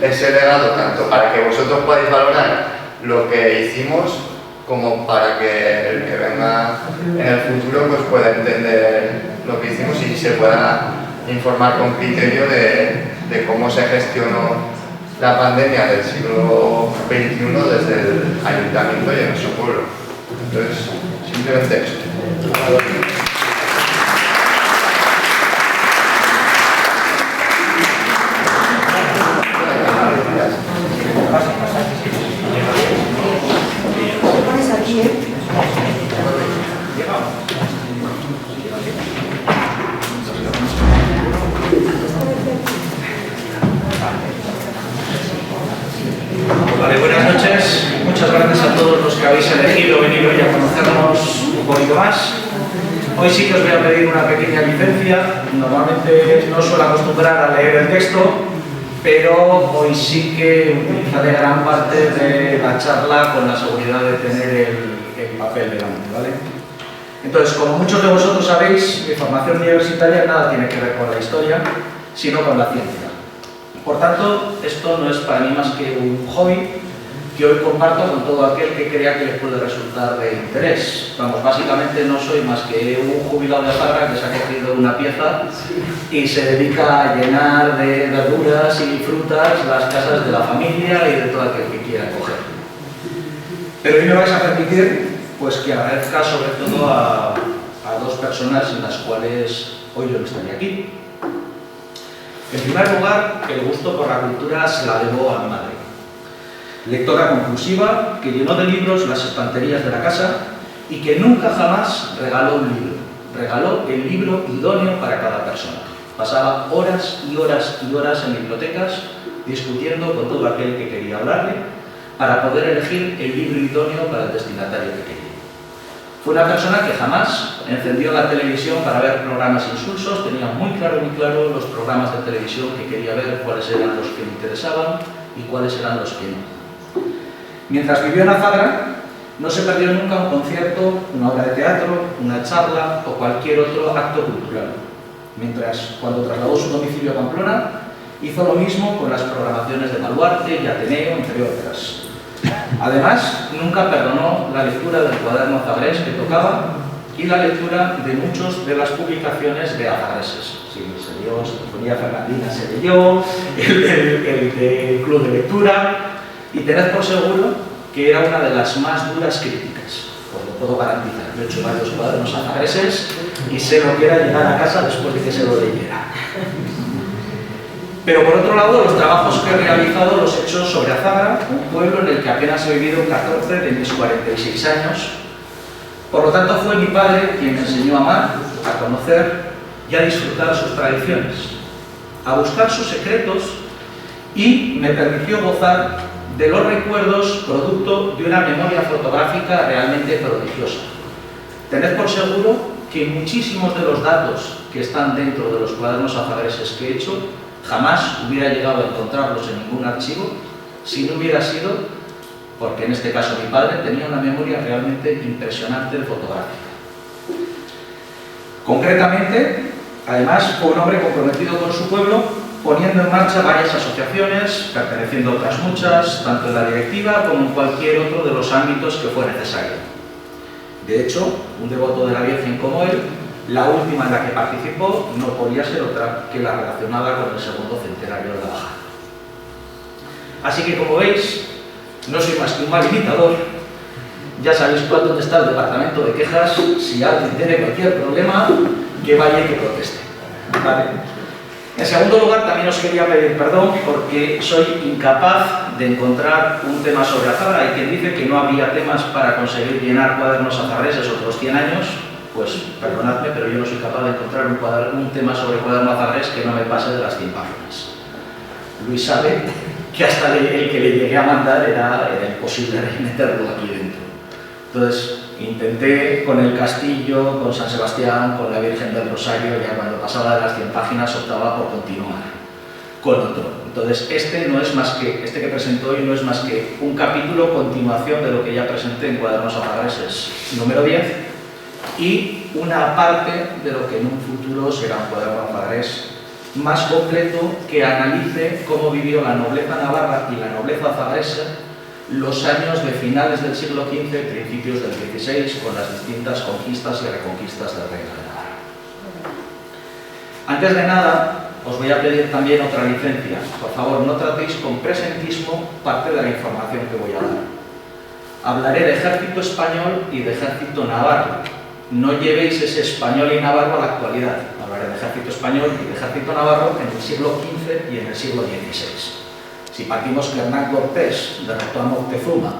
ese legado, tanto para que vosotros podáis valorar lo que hicimos, como para que el que venga en el futuro pues pueda entender lo que hicimos y se pueda informar con criterio de cómo se gestionó la pandemia del siglo XXI desde el ayuntamiento y en nuestro pueblo. Entonces, simplemente eso. Pones aquí, Vale, buenas noches. Muchas gracias a todos los que habéis elegido venir hoy a conocernos un poquito más. Hoy sí que os voy a pedir una pequeña licencia. Normalmente no suelo acostumbrar a leer el texto, pero hoy sí que utilizaré gran parte de la charla con la seguridad de tener el papel delante, ¿vale? Entonces, como muchos de vosotros sabéis, mi formación universitaria nada tiene que ver con la historia, sino con la ciencia. Por tanto, esto no es para mí más que un hobby que hoy comparto con todo aquel que crea que les puede resultar de interés. Vamos, básicamente no soy más que un jubilado de Fabra que se ha cogido una pieza y se dedica a llenar de verduras y frutas las casas de la familia y de todo aquel que quiera coger. Pero hoy me vais a permitir pues, que agradezca sobre todo a 2 personas sin las cuales hoy yo no estaría aquí. En primer lugar, el gusto por la cultura se la debo a mi madre. Lectora compulsiva que llenó de libros las estanterías de la casa y que nunca jamás regaló un libro. Regaló el libro idóneo para cada persona. Pasaba horas y horas y horas en bibliotecas discutiendo con todo aquel que quería hablarle para poder elegir el libro idóneo para el destinatario que quería. Fue una persona que jamás encendió la televisión para ver programas insulsos, tenía muy claro los programas de televisión que quería ver, cuáles eran los que le interesaban y cuáles eran los que no. Mientras vivió en Azadra, No se perdió nunca un concierto, una obra de teatro, una charla o cualquier otro acto cultural. Mientras, cuando trasladó su domicilio a Pamplona, hizo lo mismo con las programaciones de Baluarte y Ateneo, entre otras. Además, nunca perdonó la lectura del cuaderno zagrés que tocaba y la lectura de muchas de las publicaciones de azagreses. Sí, se leyó Sinfonía Fernandina, se leyó, el Club de Lectura, y tened por seguro que era una de las más duras críticas. Os lo puedo garantizar. Yo he hecho varios cuadernos azagreses y sé lo que era llegar a casa después de que se lo leyera. Pero por otro lado, los trabajos que he realizado los he hecho sobre Azagra, un pueblo en el que apenas he vivido 14 de mis 46 años. Por lo tanto, fue mi padre quien me enseñó a amar, a conocer y a disfrutar sus tradiciones, a buscar sus secretos y me permitió gozar de los recuerdos producto de una memoria fotográfica realmente prodigiosa. Tened por seguro que muchísimos de los datos que están dentro de los cuadernos azagreses que he hecho jamás hubiera llegado a encontrarlos en ningún archivo si no hubiera sido porque en este caso mi padre tenía una memoria realmente impresionante fotográfica. Concretamente, además, fue un hombre comprometido con su pueblo, poniendo en marcha varias asociaciones, perteneciendo a otras muchas, tanto en la directiva como en cualquier otro de los ámbitos que fue necesario. De hecho, un devoto de la Virgen como él, la última en la que participó no podía ser otra que la relacionada con el segundo centenario de la Bajada. Así que, como veis, no soy más que un mal imitador. Ya sabéis dónde está el departamento de quejas. Si alguien tiene cualquier problema, que vaya y que proteste. ¿Vale? En segundo lugar, también os quería pedir perdón porque soy incapaz de encontrar un tema sobre Azagra. Hay quien dice que no había temas para conseguir llenar cuadernos azagreses otros 100 años. Pues perdonadme, pero yo no soy capaz de encontrar un tema sobre cuaderno azagrés que no me pase de las 100 páginas. Luis sabe que hasta el que le llegué a mandar era imposible meterlo aquí dentro. Entonces intenté con el castillo, con San Sebastián, con la Virgen del Rosario, ya cuando pasaba de las 100 páginas optaba por continuar con otro. Entonces este que presento hoy no es más que un capítulo continuación de lo que ya presenté en Cuadernos Azagreses número 10 y una parte de lo que en un futuro será un cuaderno azagrés más completo que analice cómo vivió la nobleza navarra y la nobleza azagresa los años de finales del siglo XV y principios del XVI con las distintas conquistas y reconquistas del Reino de Navarra. Antes de nada, os voy a pedir también otra licencia. Por favor, no tratéis con presentismo parte de la información que voy a dar. Hablaré de ejército español y de ejército navarro. No llevéis ese español y navarro a la actualidad. Hablaré de ejército español y de ejército navarro en el siglo XV y en el siglo XVI. Si partimos que Hernán Cortés derrotó a Moctezuma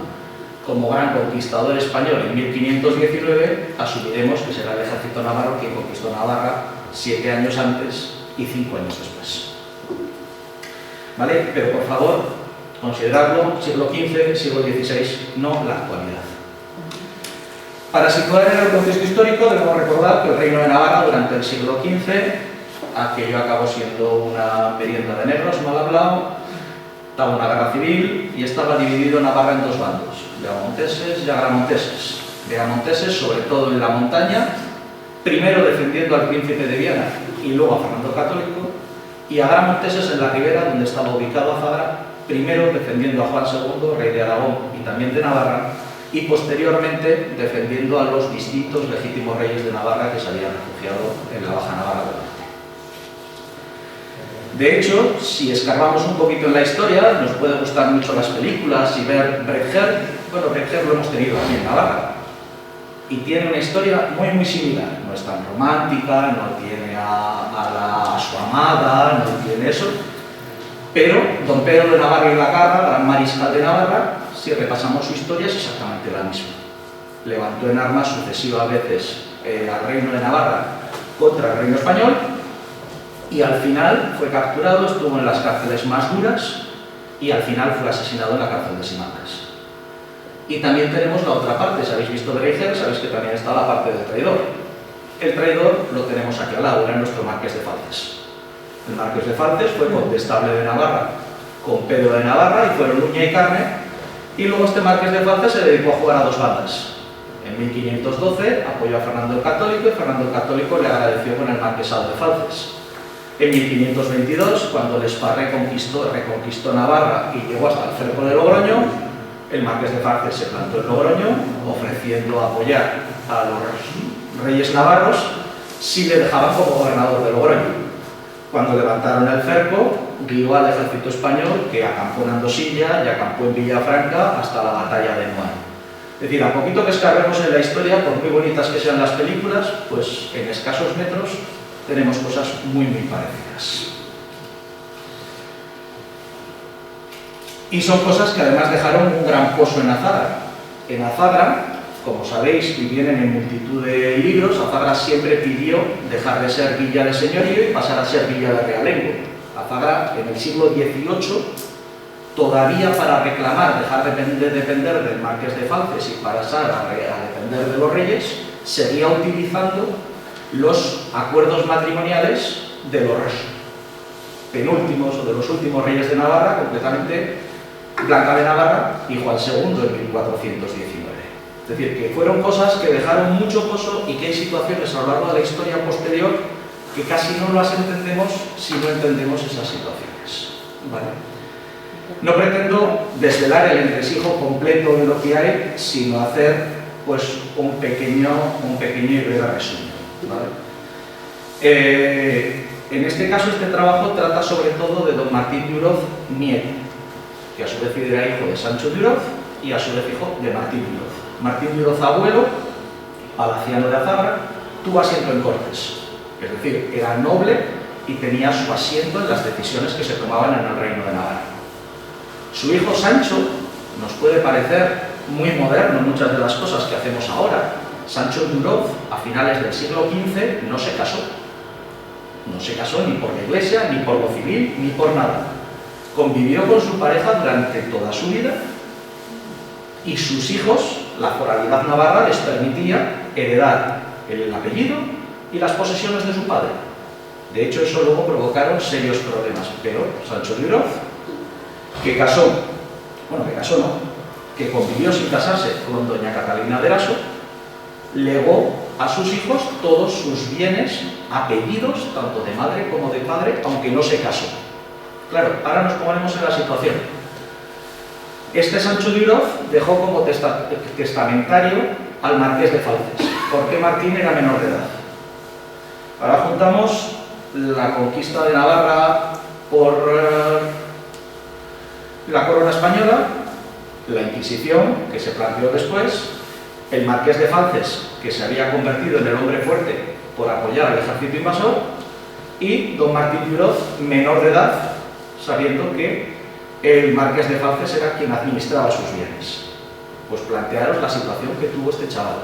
como gran conquistador español en 1519, asumiremos que será el ejército navarro quien conquistó Navarra 7 años antes y 5 años después. ¿Vale? Pero por favor, consideradlo siglo XV, siglo XVI, no la actualidad. Para situar en el contexto histórico, debemos recordar que el Reino de Navarra durante el siglo XV, aquello acabó siendo una merienda de negros, mal hablado, estaba una guerra civil y estaba dividido Navarra en dos bandos, veamonteses y agramonteses. Veamonteses, sobre todo en la montaña, primero defendiendo al príncipe de Viana y luego a Fernando Católico, y agramonteses en la ribera donde estaba ubicado Azagra, primero defendiendo a Juan II, rey de Aragón y también de Navarra, y posteriormente defendiendo a los distintos legítimos reyes de Navarra que se habían refugiado en la Baja Navarra del Norte. De hecho, si escarbamos un poquito en la historia, nos pueden gustar mucho las películas y ver Bretger. Bueno, Bretger lo hemos tenido aquí en Navarra y tiene una historia muy similar. No es tan romántica, no tiene a su amada, no tiene eso, pero don Pedro de Navarra y Lacarra, gran mariscal de Navarra, si repasamos su historia es exactamente la misma. Levantó en armas sucesivas veces al Reino de Navarra contra el Reino Español y al final fue capturado, estuvo en las cárceles más duras y al final fue asesinado en la cárcel de Simancas. Y también tenemos la otra parte, si habéis visto Breijer, sabéis que también está la parte del traidor. El traidor lo tenemos aquí al lado, era nuestro Marqués de Falces. El Marqués de Falces fue condestable de Navarra con Pedro de Navarra y fueron uña y carne Y luego este marqués de Falces se dedicó a jugar a dos bandas. En 1512 apoyó a Fernando el Católico y Fernando el Católico le agradeció con el marquesado de Falces. En 1522, cuando el Spa reconquistó Navarra y llegó hasta el cerco de Logroño, el marqués de Falces se plantó en Logroño ofreciendo apoyar a los reyes navarros si le dejaban como gobernador de Logroño. Cuando levantaron el cerco, guió al ejército español que acampó en Andosilla y acampó en Villafranca hasta la batalla de Noailles. Es decir, a poquito que escarbemos en la historia, por muy bonitas que sean las películas, pues en escasos metros tenemos cosas muy parecidas. Y son cosas que además dejaron un gran pozo en Azagra. En Azagra, como sabéis y vienen en multitud de libros, Azagra siempre pidió dejar de ser villa de señorío y pasar a ser villa de realengo. Azagra, en el siglo XVIII, todavía para reclamar dejar de depender del marqués de Falces y pasar a depender de los reyes, seguía utilizando los acuerdos matrimoniales de los penúltimos o de los últimos reyes de Navarra, concretamente Blanca de Navarra y Juan II en 1419. Es decir, que fueron cosas que dejaron mucho pozo y que hay situaciones a lo largo de la historia posterior que casi no las entendemos si no entendemos esas situaciones. ¿Vale? No pretendo desvelar el entresijo completo de lo que hay, sino hacer pues, un pequeño y breve resumen. ¿Vale? En este caso, este trabajo trata sobre todo de don Martín de Uroz, nieto, que a su vez era hijo de Sancho de Uroz y a su vez hijo de Martín de Uroz. Martín de Uroz, abuelo, palaciano de Azagra, tuvo asiento en Cortes, es decir, era noble y tenía su asiento en las decisiones que se tomaban en el reino de Navarra. Su hijo Sancho nos puede parecer muy moderno en muchas de las cosas que hacemos ahora. Sancho de Uroz, a finales del siglo XV, no se casó. No se casó ni por la iglesia, ni por lo civil, ni por nada. Convivió con su pareja durante toda su vida y sus hijos, la foralidad navarra les permitía heredar el apellido y las posesiones de su padre. De hecho, eso luego provocaron serios problemas. Pero Sancho de Uroz, que convivió sin casarse con doña Catalina de Eraso, legó a sus hijos todos sus bienes, apellidos, tanto de madre como de padre, aunque no se casó. Claro, ahora nos ponemos en la situación. Este Sancho de Uroz dejó como testamentario al marqués de Falces, porque Martín era menor de edad. Ahora juntamos la conquista de Navarra por la corona española, la Inquisición, que se planteó después, el marqués de Falces, que se había convertido en el hombre fuerte por apoyar al ejército invasor, y don Martín de Uroz, menor de edad, sabiendo que el marqués de Falces era quien administraba sus bienes. Pues plantearos la situación que tuvo este chaval.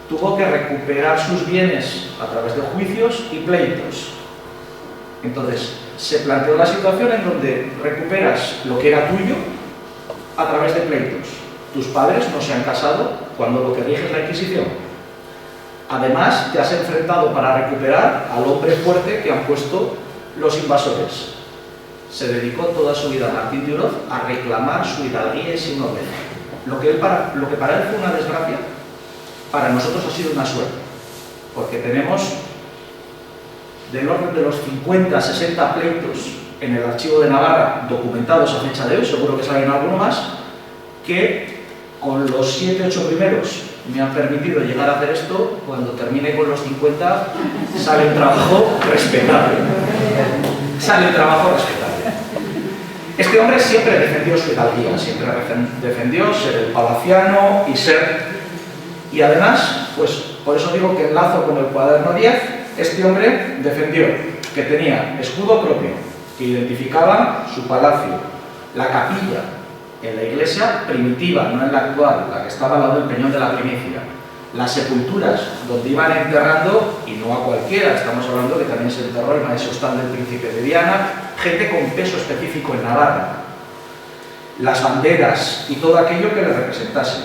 Tuvo que recuperar sus bienes a través de juicios y pleitos. Entonces, se planteó la situación en donde recuperas lo que era tuyo a través de pleitos. Tus padres no se han casado cuando lo que rige es la Inquisición. Además, te has enfrentado para recuperar al hombre fuerte que han puesto los invasores. Se dedicó toda su vida Martín de Uroz a reclamar su hidalguía y su nobleza. Lo que para él fue una desgracia, para nosotros ha sido una suerte, porque tenemos del orden de los 50, 60 pleitos en el archivo de Navarra documentados a fecha de hoy, seguro que salen alguno más, que con los 7, 8 primeros me han permitido llegar a hacer esto. Cuando termine con los 50 sale un trabajo respetable. Sale un trabajo respetable. Este hombre siempre defendió su hidalguía, siempre defendió ser el palaciano y además, pues por eso digo que enlazo con el cuaderno 10, este hombre defendió que tenía escudo propio, que identificaba su palacio, la capilla en la iglesia primitiva, no en la actual, la que estaba al lado del Peñón de la Primicia, las sepulturas donde iban enterrando, y no a cualquiera, estamos hablando que también se enterró el maestro Stan del Príncipe de Viana, gente con peso específico en Navarra, las banderas y todo aquello que le representase.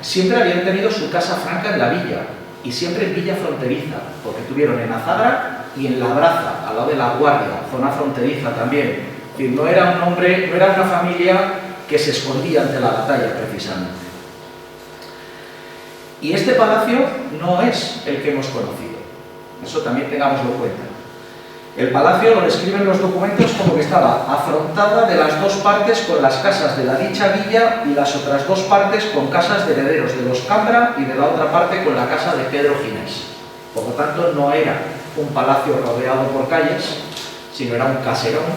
Siempre habían tenido su casa franca en la villa, y siempre en villa fronteriza, porque tuvieron en Azagra y en Labraza, al lado de La Guardia, zona fronteriza también. Es decir, no era un hombre, no era una familia que se escondía ante la batalla precisamente. Y este palacio no es el que hemos conocido, eso también tengámoslo en cuenta. El palacio lo describen los documentos como que estaba afrontada de las dos partes con las casas de la dicha villa y las otras dos partes con casas de herederos de los Cambra y de la otra parte con la casa de Pedro Ginés. Por lo tanto, no era un palacio rodeado por calles, sino era un caserón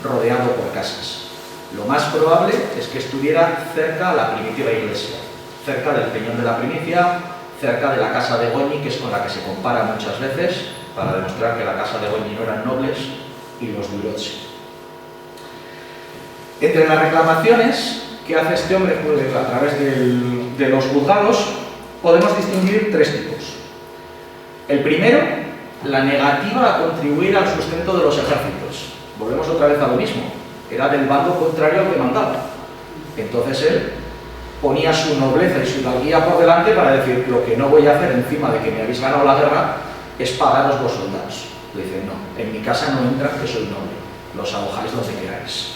rodeado por casas. Lo más probable es que estuviera cerca a la primitiva iglesia, cerca del Peñón de la Primicia, cerca de la casa de Goñi, que es con la que se compara muchas veces, para demostrar que la casa de Goñi no eran nobles y los Duroche. Entre las reclamaciones que hace este hombre a través de los juzgados, podemos distinguir tres tipos. El primero, la negativa a contribuir al sustento de los ejércitos. Volvemos otra vez a lo mismo, era del bando contrario al que mandaba. Entonces él ponía su nobleza y su hidalguía por delante para decir: lo que no voy a hacer encima de que me habéis ganado la guerra es pagaros los soldados. Le dicen: no, en mi casa no entran, que soy noble, los alojáis donde queráis.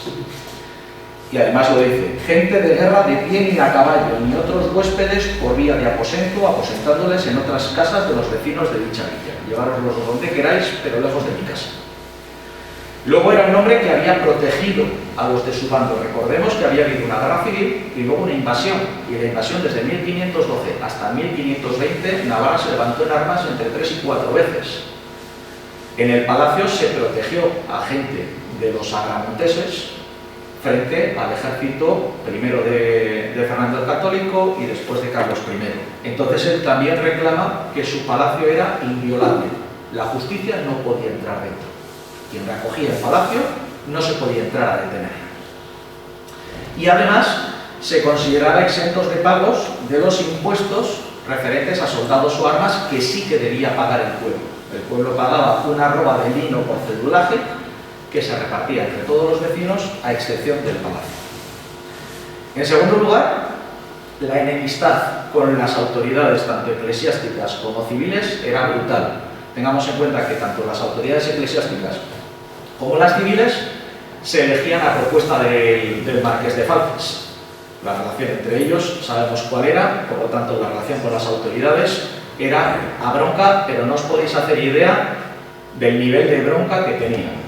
Y además lo dice: gente de guerra de pie ni a caballo, ni otros huéspedes por vía de aposento, aposentándoles en otras casas de los vecinos de dicha villa. Llevároslos donde queráis, pero lejos de mi casa. Luego era un hombre que había protegido a los de su bando. Recordemos que había habido una guerra civil y luego una invasión. Y la invasión desde 1512 hasta 1520, Navarra se levantó en armas entre 3 y 4 veces. En el palacio se protegió a gente de los agramonteses frente al ejército primero de Fernando el Católico y después de Carlos I. Entonces él también reclama que su palacio era inviolable. La justicia no podía entrar dentro. Quien recogía el palacio no se podía entrar a detener. Y además se consideraba exentos de pagos de los impuestos referentes a soldados o armas que sí que debía pagar el pueblo. El pueblo pagaba una arroba de lino por cedulaje que se repartía entre todos los vecinos a excepción del palacio. En segundo lugar, la enemistad con las autoridades tanto eclesiásticas como civiles era brutal. Tengamos en cuenta que tanto las autoridades eclesiásticas como las civiles se elegían a propuesta del marqués de Falces. La relación entre ellos sabemos cuál era, por lo tanto la relación con las autoridades era a bronca, pero no os podéis hacer idea del nivel de bronca que tenían.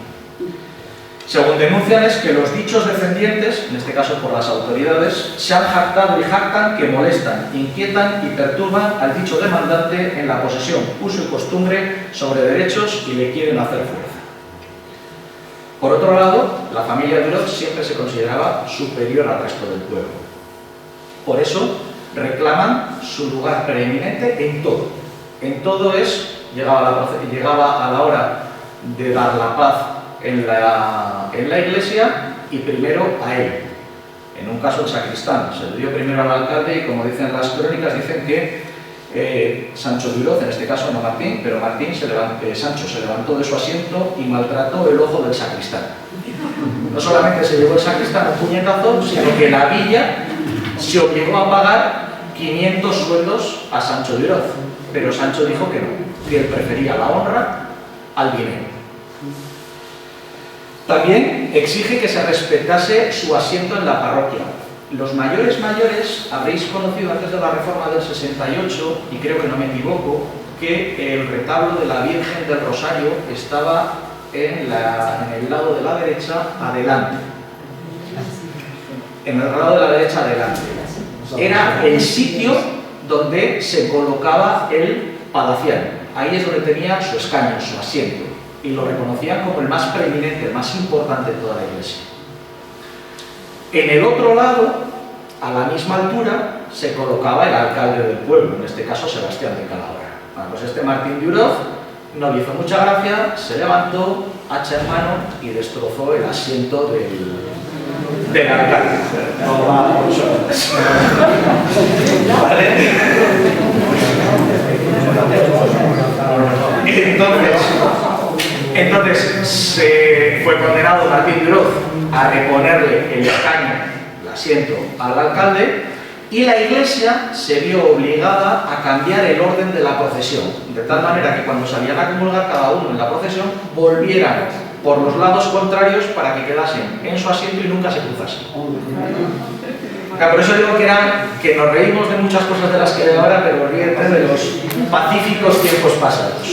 Según denuncian es que los dichos descendientes, en este caso por las autoridades, se han jactado y jactan que molestan, inquietan y perturban al dicho demandante en la posesión, uso y costumbre sobre derechos y le quieren hacer fuerza. Por otro lado, la familia Duroc siempre se consideraba superior al resto del pueblo. Por eso reclaman su lugar preeminente en todo. En todo llegaba a la hora de dar la paz en la iglesia y primero a él. En un caso el sacristán se le dio primero al alcalde y, como dicen las crónicas, dicen que Sancho Duroc, en este caso no Martín, pero Sancho se levantó de su asiento y maltrató el ojo del sacristán. No solamente se llevó el sacristán un puñetazo, sino que la villa se obligó a pagar 500 sueldos a Sancho Duroc, pero Sancho dijo que no, que él prefería la honra al dinero. También exige que se respetase su asiento en la parroquia. Los mayores habréis conocido antes de la reforma del 68, y creo que no me equivoco, que el retablo de la Virgen del Rosario estaba en el lado de la derecha adelante. En el lado de la derecha adelante. Era el sitio donde se colocaba el palaciano. Ahí es donde tenía su escaño, su asiento. Y lo reconocían como el más preeminente, el más importante de toda la iglesia. En el otro lado, a la misma altura, se colocaba el alcalde del pueblo, en este caso Sebastián de Calahorra. Bueno, pues este Martín Duroc no le hizo mucha gracia, se levantó, hacha en mano y destrozó el asiento del alcalde. No va por eso. ¿Vale? Entonces se fue condenado Martín Duroc a reponerle el escaño, el asiento, al alcalde, Y la iglesia se vio obligada a cambiar el orden de la procesión, de tal manera que cuando salían a comulgar cada uno en la procesión, volvieran por los lados contrarios para que quedasen en su asiento y nunca se cruzasen. Por eso digo que nos reímos de muchas cosas de las que hay ahora, pero olvídate de los pacíficos tiempos pasados.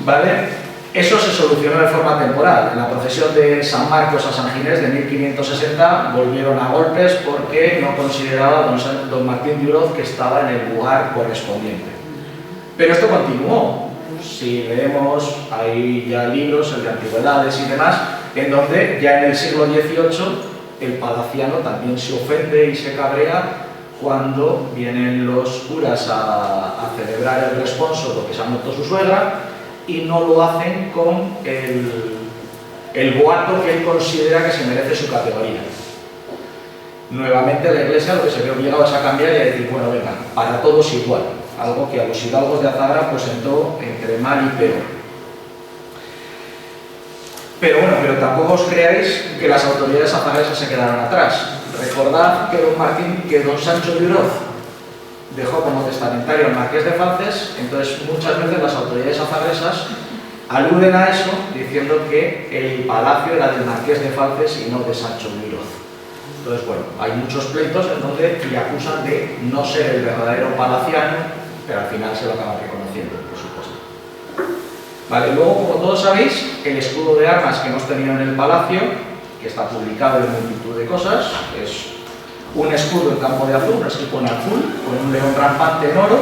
¿Vale? Eso se solucionó de forma temporal. En la procesión de San Marcos a San Ginés de 1560 volvieron a golpes porque no consideraba don Martín de Uroz que estaba en el lugar correspondiente. Pero esto continuó. Si leemos, hay ya libros, el de antigüedades y demás, en donde ya en el siglo XVIII el palaciano también se ofende y se cabrea cuando vienen los curas a celebrar el responso porque se ha muerto su suegra y no lo hacen con el boato que él considera que se merece su categoría. Nuevamente la iglesia lo que se ve obligado es a cambiar y a decir, bueno, venga, para todos igual, algo que a los hidalgos de Azagra pues entró entre mal y peor. Pero bueno, pero tampoco os creáis que las autoridades azaresas se quedaron atrás. Recordad que don Sancho de Uroz dejó como testamentario al marqués de Falces, entonces muchas veces las autoridades azaresas aluden a eso diciendo que el palacio era del marqués de Falces y no de Sancho de Uroz. Entonces, bueno, hay muchos pleitos en donde le acusan de no ser el verdadero palaciano, pero al final se lo acaban reconociendo, por supuesto. Vale, luego, como todos sabéis, el escudo de armas que hemos tenido en el palacio, que está publicado en multitud de cosas, es un escudo en campo de azul, escrito en azul, con un león rampante en oro,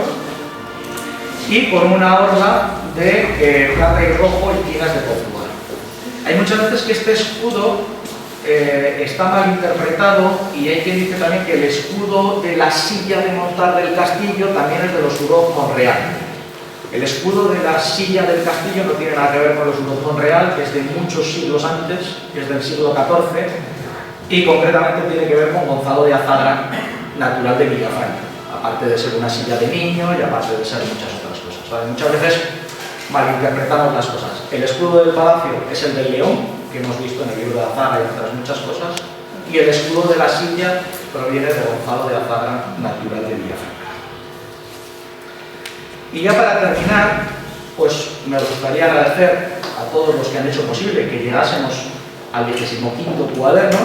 y con una orla de plata y rojo y tiras de Portugal. Hay muchas veces que este escudo está mal interpretado y hay quien dice también que el escudo de la silla de montar del castillo también es de los Uroz Monreal. El escudo de la silla del castillo no tiene nada que ver con los Uroz Monreal, que es de muchos siglos antes, que es del siglo XIV, y concretamente tiene que ver con Gonzalo de Azagra, natural de Villafranca, aparte de ser una silla de niño y aparte de ser muchas otras cosas. ¿Vale? Muchas veces malinterpretamos las cosas. El escudo del palacio es el del león, que hemos visto en el libro de Azagra y otras muchas cosas, y el escudo de la silla proviene de Gonzalo de Azagra, natural de Villafranca. Y ya para terminar, pues me gustaría agradecer a todos los que han hecho posible que llegásemos al 25º cuaderno,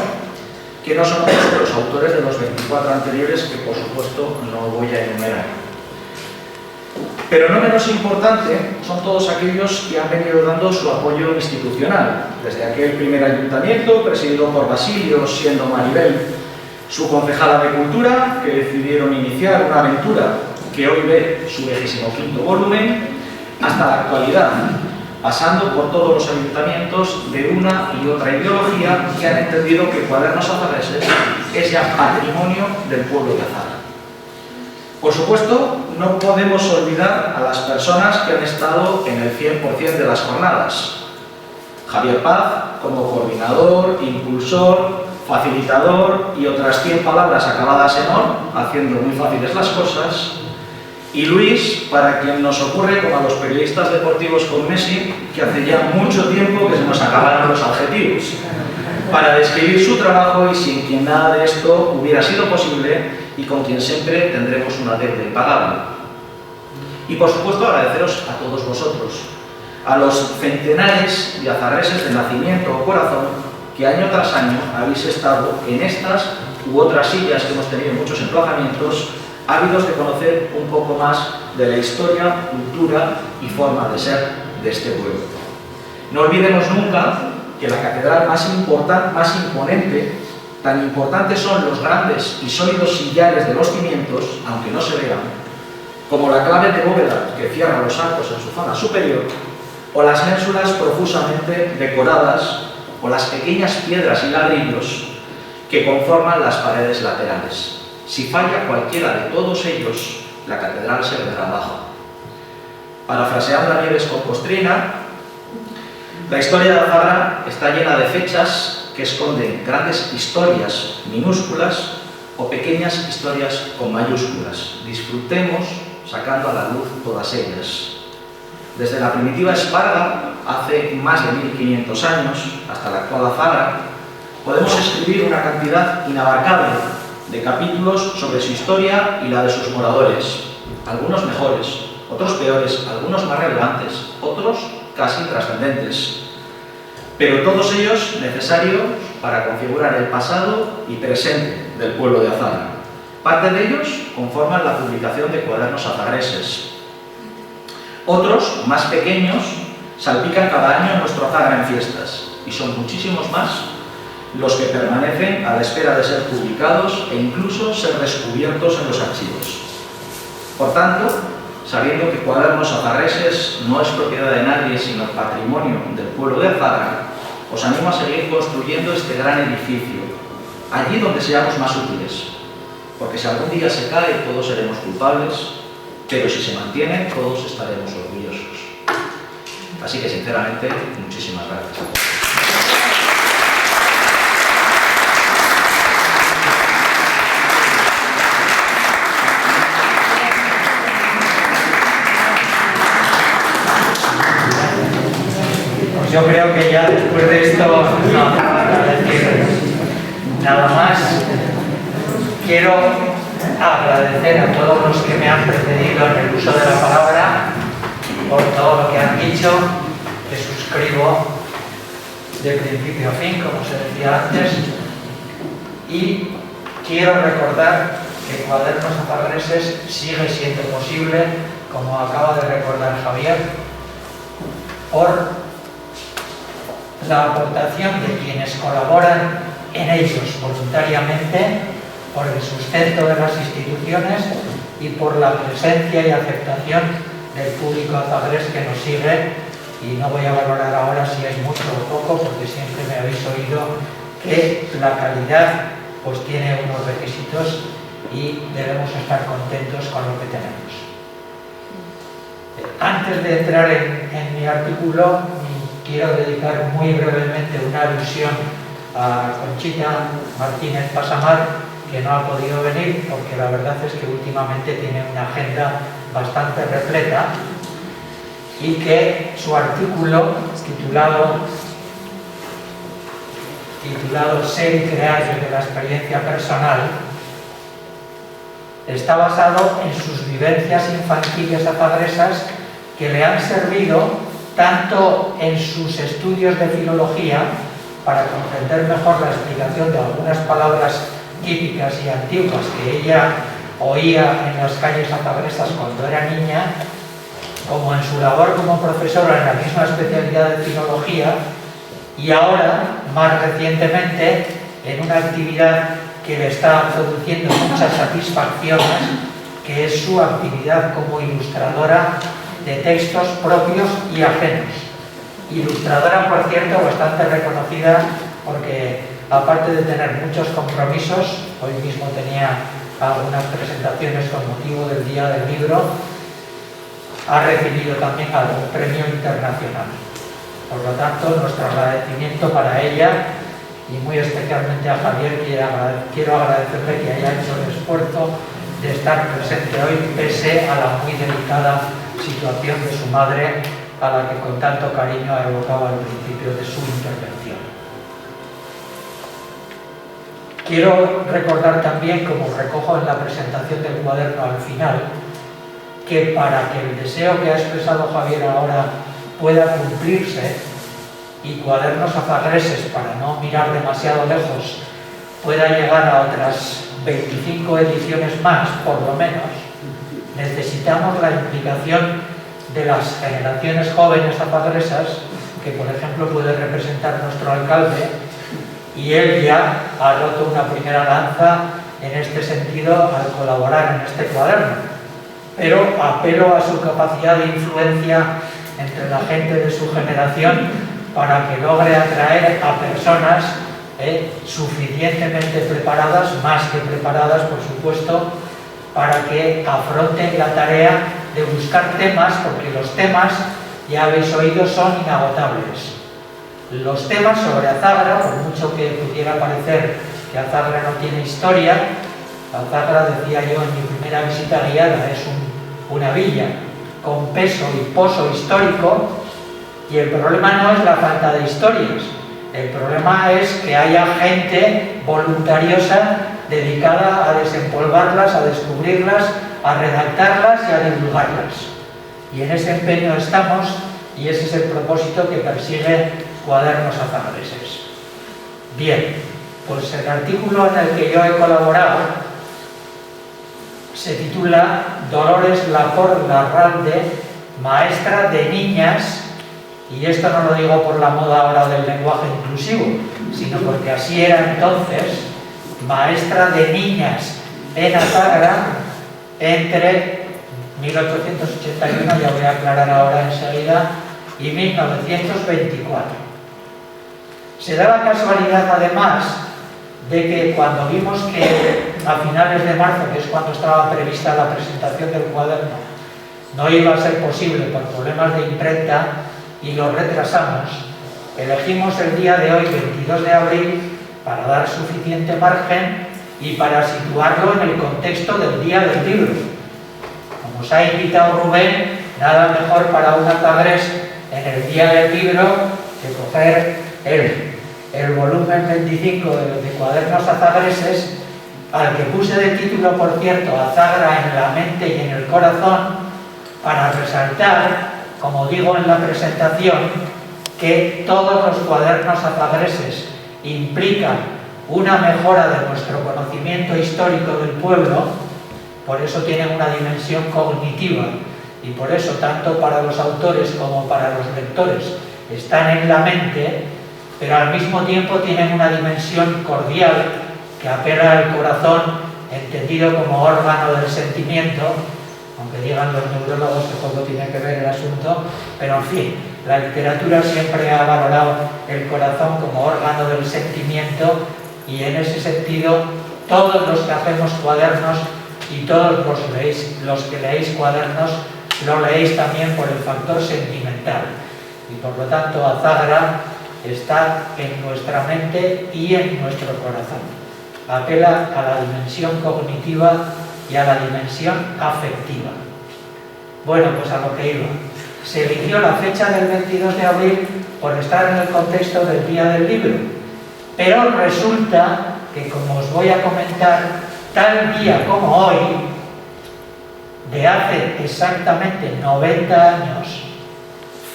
que no son otros que los autores de los 24 anteriores, que por supuesto no voy a enumerar. Pero no menos importante son todos aquellos que han venido dando su apoyo institucional, desde aquel primer ayuntamiento, presidido por Basilio, siendo Maribel su concejala de Cultura, que decidieron iniciar una aventura que hoy ve su 25º volumen, hasta la actualidad, pasando por todos los ayuntamientos de una y otra ideología que han entendido que Cuadernos Azarreses es ya patrimonio del pueblo de Azagra. Por supuesto, no podemos olvidar a las personas que han estado en el 100% de las jornadas. Javier Paz, como coordinador, impulsor, facilitador y otras 100 palabras acabadas en or, haciendo muy fáciles las cosas. Y Luis, para quien nos ocurre, como a los periodistas deportivos con Messi, que hace ya mucho tiempo que se nos acabaron los adjetivos, para describir su trabajo y sin quien nada de esto hubiera sido posible y con quien siempre tendremos una deuda impagable. Y por supuesto agradeceros a todos vosotros, a los centenares de azarreses de nacimiento o corazón que año tras año habéis estado en estas u otras sillas que hemos tenido en muchos emplazamientos, ávidos de conocer un poco más de la historia, cultura y forma de ser de este pueblo. No olvidemos nunca que la catedral más imponente, tan importantes son los grandes y sólidos sillares de los cimientos, aunque no se vean, como la clave de bóveda que cierra los arcos en su zona superior, o las ménsulas profusamente decoradas, o las pequeñas piedras y ladrillos que conforman las paredes laterales. Si falla cualquiera de todos ellos, la catedral se vendrá abajo. Parafraseando a Nieves con Costrina, la historia de Azagra está llena de fechas que esconden grandes historias minúsculas o pequeñas historias con mayúsculas. Disfrutemos sacando a la luz todas ellas. Desde la primitiva Esparga, hace más de 1500 años, hasta la actual Azagra, podemos escribir una cantidad inabarcable de capítulos sobre su historia y la de sus moradores, algunos mejores, otros peores, algunos más relevantes, otros casi trascendentes, pero todos ellos necesarios para configurar el pasado y presente del pueblo de Azagra. Parte de ellos conforman la publicación de cuadernos azagreses. Otros, más pequeños, salpican cada año nuestro Azagra en fiestas, y son muchísimos más los que permanecen a la espera de ser publicados e incluso ser descubiertos en los archivos. Por tanto, sabiendo que Cuadernos Azagreses no es propiedad de nadie sino patrimonio del pueblo de Azagra, os animo a seguir construyendo este gran edificio, allí donde seamos más útiles, porque si algún día se cae todos seremos culpables, pero si se mantiene todos estaremos orgullosos. Así que sinceramente, muchísimas gracias a todos. Yo creo que ya después de esto no hace falta decir nada más. Quiero agradecer a todos los que me han precedido en el uso de la palabra por todo lo que han dicho, que suscribo de principio a fin, como se decía antes, y quiero recordar que Cuadernos Azagreses sigue siendo posible, como acaba de recordar Javier, por la aportación de quienes colaboran en ellos voluntariamente, por el sustento de las instituciones y por la presencia y aceptación del público azagrés que nos sigue. Y no voy a valorar ahora si es mucho o poco, porque siempre me habéis oído que la calidad pues tiene unos requisitos y debemos estar contentos con lo que tenemos. Antes de entrar en mi artículo, quiero dedicar muy brevemente una alusión a Conchita Martínez Pasamar, que no ha podido venir porque la verdad es que últimamente tiene una agenda bastante repleta, y que su artículo titulado Ser y crear desde la experiencia personal está basado en sus vivencias infantiles azagresas, que le han servido tanto en sus estudios de filología para comprender mejor la explicación de algunas palabras típicas y antiguas que ella oía en las calles azagresas cuando era niña, como en su labor como profesora en la misma especialidad de filología, y ahora, más recientemente, en una actividad que le está produciendo muchas satisfacciones, que es su actividad como ilustradora de textos propios y ajenos. Ilustradora, por cierto, bastante reconocida, porque aparte de tener muchos compromisos, hoy mismo tenía algunas presentaciones con motivo del Día del Libro, ha recibido también algún premio internacional. Por lo tanto, nuestro agradecimiento para ella, y muy especialmente a Javier, quiero agradecerle que haya hecho el esfuerzo de estar presente hoy, pese a la muy delicada situación de su madre, a la que con tanto cariño ha evocado al principio de su intervención. Quiero recordar también, como recojo en la presentación del cuaderno al final, que para que el deseo que ha expresado Javier ahora pueda cumplirse, y Cuadernos Azagreses, para no mirar demasiado lejos, pueda llegar a otras 25 ediciones más, por lo menos, necesitamos la implicación de las generaciones jóvenes azagresas, que por ejemplo puede representar nuestro alcalde, y él ya ha roto una primera lanza en este sentido al colaborar en este cuaderno. Pero apelo a su capacidad de influencia entre la gente de su generación para que logre atraer a personas suficientemente preparadas, más que preparadas por supuesto, para que afronten la tarea de buscar temas, porque los temas, ya habéis oído, son inagotables. Los temas sobre Azagra, por mucho que pudiera parecer que Azagra no tiene historia, Azagra, decía yo en mi primera visita guiada, es una villa con peso y poso histórico, y el problema no es la falta de historias, el problema es que haya gente voluntariosa dedicada a desempolvarlas, a descubrirlas, a redactarlas y a divulgarlas. Y en ese empeño estamos, y ese es el propósito que persigue Cuadernos Azagreses. Bien, pues el artículo en el que yo he colaborado se titula Dolores Laporte Larralde, maestra de niñas, y esto no lo digo por la moda ahora del lenguaje inclusivo, sino porque así era entonces, maestra de niñas en Azagra entre 1881, ya voy a aclarar ahora enseguida, y 1924. Se da la casualidad además de que cuando vimos que a finales de marzo, que es cuando estaba prevista la presentación del cuaderno, no iba a ser posible por problemas de imprenta y lo retrasamos, elegimos el día de hoy, 22 de abril, para dar suficiente margen y para situarlo en el contexto del Día del Libro. Como os ha invitado Rubén, nada mejor para un azagres en el Día del Libro que coger el volumen 25 de Cuadernos Azagreses, al que puse de título, por cierto, Azagra en la mente y en el corazón, para resaltar, como digo en la presentación, que todos los cuadernos azagreses implican una mejora de nuestro conocimiento histórico del pueblo, por eso tienen una dimensión cognitiva y por eso tanto para los autores como para los lectores están en la mente, pero al mismo tiempo tienen una dimensión cordial que apela al corazón, entendido como órgano del sentimiento, aunque digan los neurólogos que poco tiene que ver el asunto, pero en fin, la literatura siempre ha valorado el corazón como órgano del sentimiento, y en ese sentido todos los que hacemos cuadernos y todos los que leéis cuadernos lo leéis también por el factor sentimental, y por lo tanto Azagra está en nuestra mente y en nuestro corazón. Apela a la dimensión cognitiva y a la dimensión afectiva. Bueno, pues a lo que iba. Se eligió la fecha del 22 de abril por estar en el contexto del Día del Libro, pero resulta que, como os voy a comentar, tal día como hoy, de hace exactamente 90 años,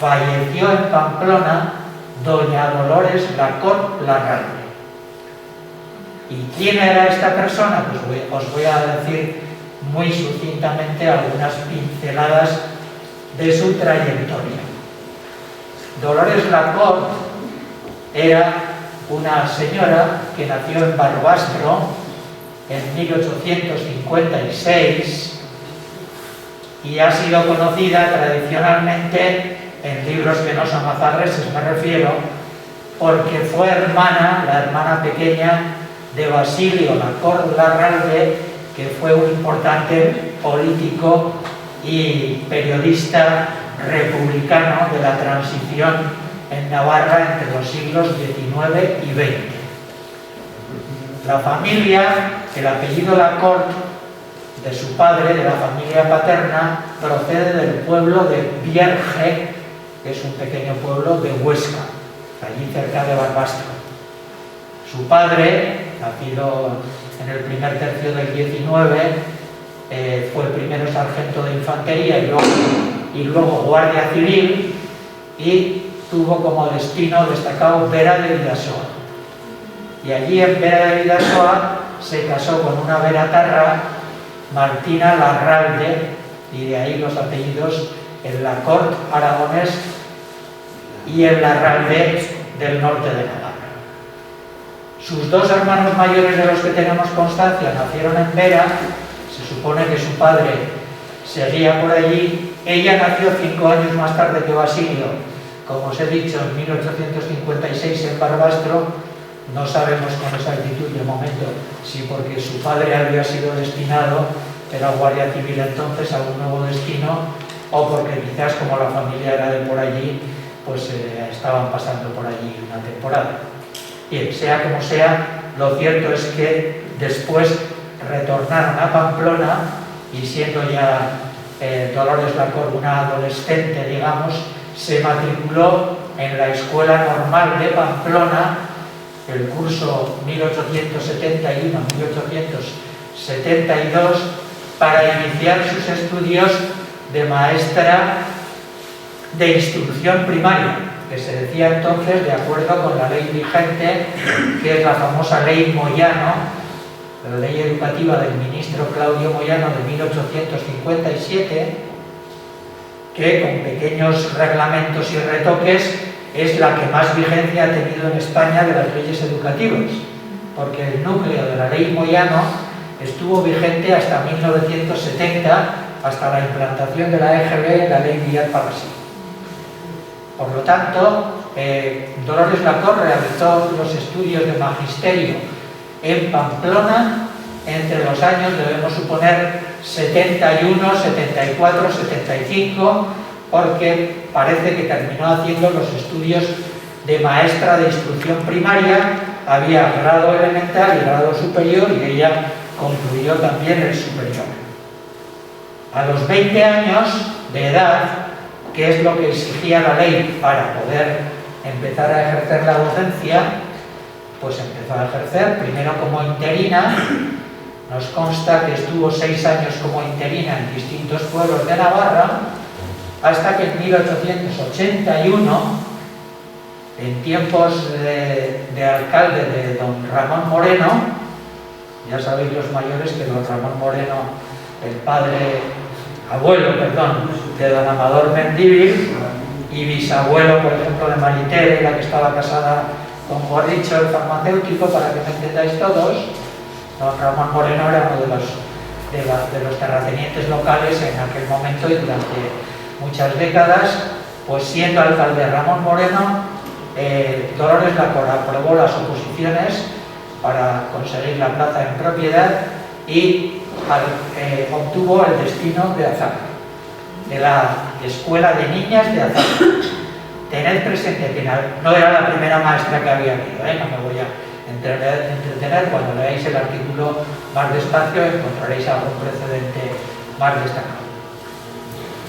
falleció en Pamplona doña Dolores Laporte Larralde. ¿Y quién era esta persona? Pues os voy a decir muy sucintamente algunas pinceladas de su trayectoria. Dolores Laporte era una señora que nació en Barbastro en 1856 y ha sido conocida tradicionalmente, en libros que no son azagreses me refiero, porque fue hermana, la hermana pequeña de Basilio Laporte Larralde, que fue un importante político y periodista republicano de la transición en Navarra entre los siglos XIX y XX. La familia, el apellido Laporte, de su padre, de la familia paterna, procede del pueblo de Vierge, que es un pequeño pueblo de Huesca, allí cerca de Barbastro. Su padre, nacido en el primer tercio del XIX, fue primero sargento de infantería y luego guardia civil, y tuvo como destino destacado Vera de Vidasoa. Y allí en Vera de Vidasoa se casó con una veratarra, Martina Larralde, y de ahí los apellidos, el Laporte aragonés y el Larralde del norte de Navarra. Sus dos hermanos mayores, de los que tenemos constancia, nacieron en Vera. Se supone que su padre seguía por allí. Ella nació 5 años más tarde que Basilio, como os he dicho, en 1856 en Barbastro. No sabemos con exactitud de momento si porque su padre había sido destinado, era guardia civil entonces, a un nuevo destino, o porque quizás, como la familia era de por allí, pues estaban pasando por allí una temporada. Bien, sea como sea, lo cierto es que después retornaron a Pamplona y, siendo ya Dolores Laporte una adolescente, digamos, se matriculó en la Escuela Normal de Pamplona el curso 1871-1872, para iniciar sus estudios de maestra de instrucción primaria, que se decía entonces de acuerdo con la ley vigente, que es la famosa ley Moyano, la ley educativa del ministro Claudio Moyano de 1857, que con pequeños reglamentos y retoques es la que más vigencia ha tenido en España de las leyes educativas, porque el núcleo de la ley Moyano estuvo vigente hasta 1970, hasta la implantación de la EGB en la ley Villar-Palasí. Por lo tanto, Dolores Lacor realizó los estudios de magisterio en Pamplona entre los años, debemos suponer, 71, 74, 75, porque parece que terminó haciendo los estudios de maestra de instrucción primaria, había grado elemental y grado superior, y ella concluyó también el superior. A los 20 años de edad, que es lo que exigía la ley para poder empezar a ejercer la docencia, pues empezó a ejercer primero como interina. Nos consta que estuvo 6 años como interina en distintos pueblos de Navarra, hasta que en 1881, en tiempos de alcalde de don Ramón Moreno, ya sabéis los mayores que don Ramón Moreno, el abuelo de don Amador Mendívil, y bisabuelo, por ejemplo, de Maritere, la que estaba casada con Gorricho, el farmacéutico, para que me entendáis todos. Don Ramón Moreno era uno de los terratenientes locales en aquel momento y durante muchas décadas. Pues siendo alcalde Ramón Moreno, Dolores Lacor aprobó las oposiciones para conseguir la plaza en propiedad y obtuvo el destino de Azagra, de la Escuela de Niñas de Azagra. Tened presente que no era la primera maestra que había habido, no me voy a entretener. Cuando leáis el artículo más despacio encontraréis algún precedente más destacado.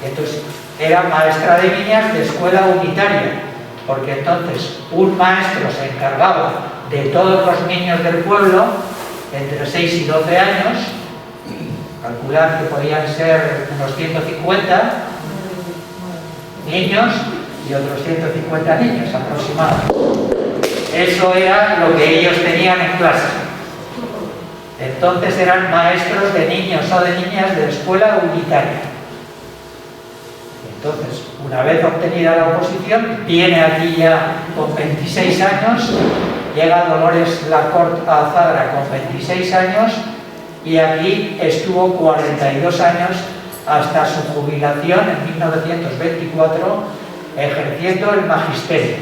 Entonces, era maestra de niñas de escuela unitaria, porque entonces un maestro se encargaba de todos los niños del pueblo entre 6 y 12 años, calcular que podían ser unos 150 niños y otros 150 niñas aproximadamente. Eso era lo que ellos tenían en clase. Entonces eran maestros de niños o de niñas de escuela unitaria. Entonces, una vez obtenida la oposición, viene aquí ya con 26 años, llega Dolores Lacor a Azagra con 26 años y aquí estuvo 42 años hasta su jubilación en 1924, ejerciendo el magisterio.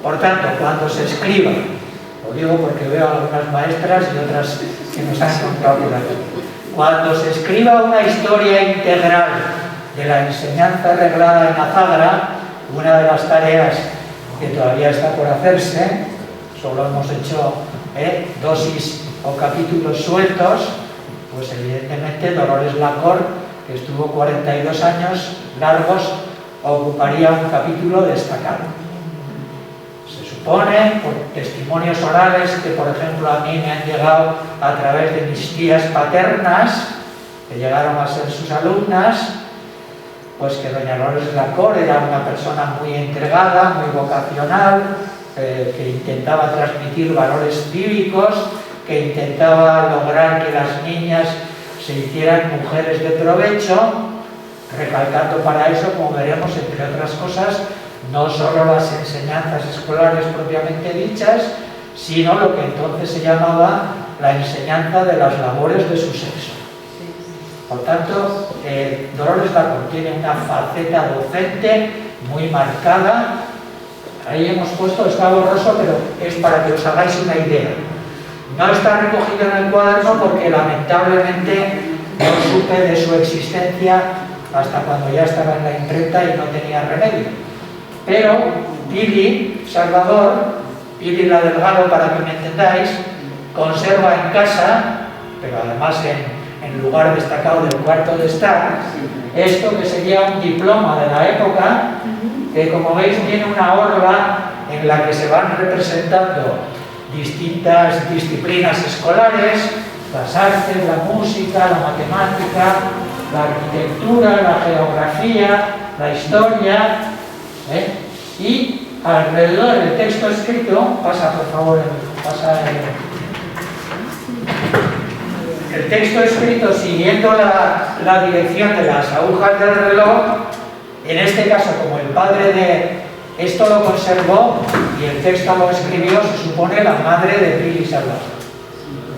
Por tanto, cuando se escriba, lo digo porque veo algunas maestras y otras que nos han contado por aquí, cuando se escriba una historia integral de la enseñanza reglada en Azagra, una de las tareas que todavía está por hacerse, solo hemos hecho dosis o capítulos sueltos, pues evidentemente Dolores Lacor, que estuvo 42 años largos, ocuparía un capítulo destacado. Se supone, por testimonios orales que por ejemplo a mí me han llegado a través de mis tías paternas, que llegaron a ser sus alumnas, pues que doña Dolores Lacor era una persona muy entregada, muy vocacional, que intentaba transmitir valores cívicos, que intentaba lograr que las niñas se hicieran mujeres de provecho, recalcando para eso, como veremos, entre otras cosas, no solo las enseñanzas escolares propiamente dichas, sino lo que entonces se llamaba la enseñanza de las labores de su sexo. Por tanto, Dolores Lacor tiene una faceta docente muy marcada. Ahí hemos puesto, está borroso, pero es para que os hagáis una idea. No está recogido en el cuaderno porque lamentablemente no supe de su existencia hasta cuando ya estaba en la imprenta y no tenía remedio. Pero Pili Salvador, Pili la Delgado, para que me entendáis, conserva en casa, pero además en lugar destacado del cuarto de estar, esto que sería un diploma de la época, que como veis tiene una orla en la que se van representando distintas disciplinas escolares, las artes, la música, la matemática, la arquitectura, la geografía, la historia, y alrededor del texto escrito, pasa por favor, el texto escrito siguiendo la dirección de las agujas del reloj, en este caso como el padre de esto lo conservó y el texto lo escribió, se supone, la madre de Pili Salvador,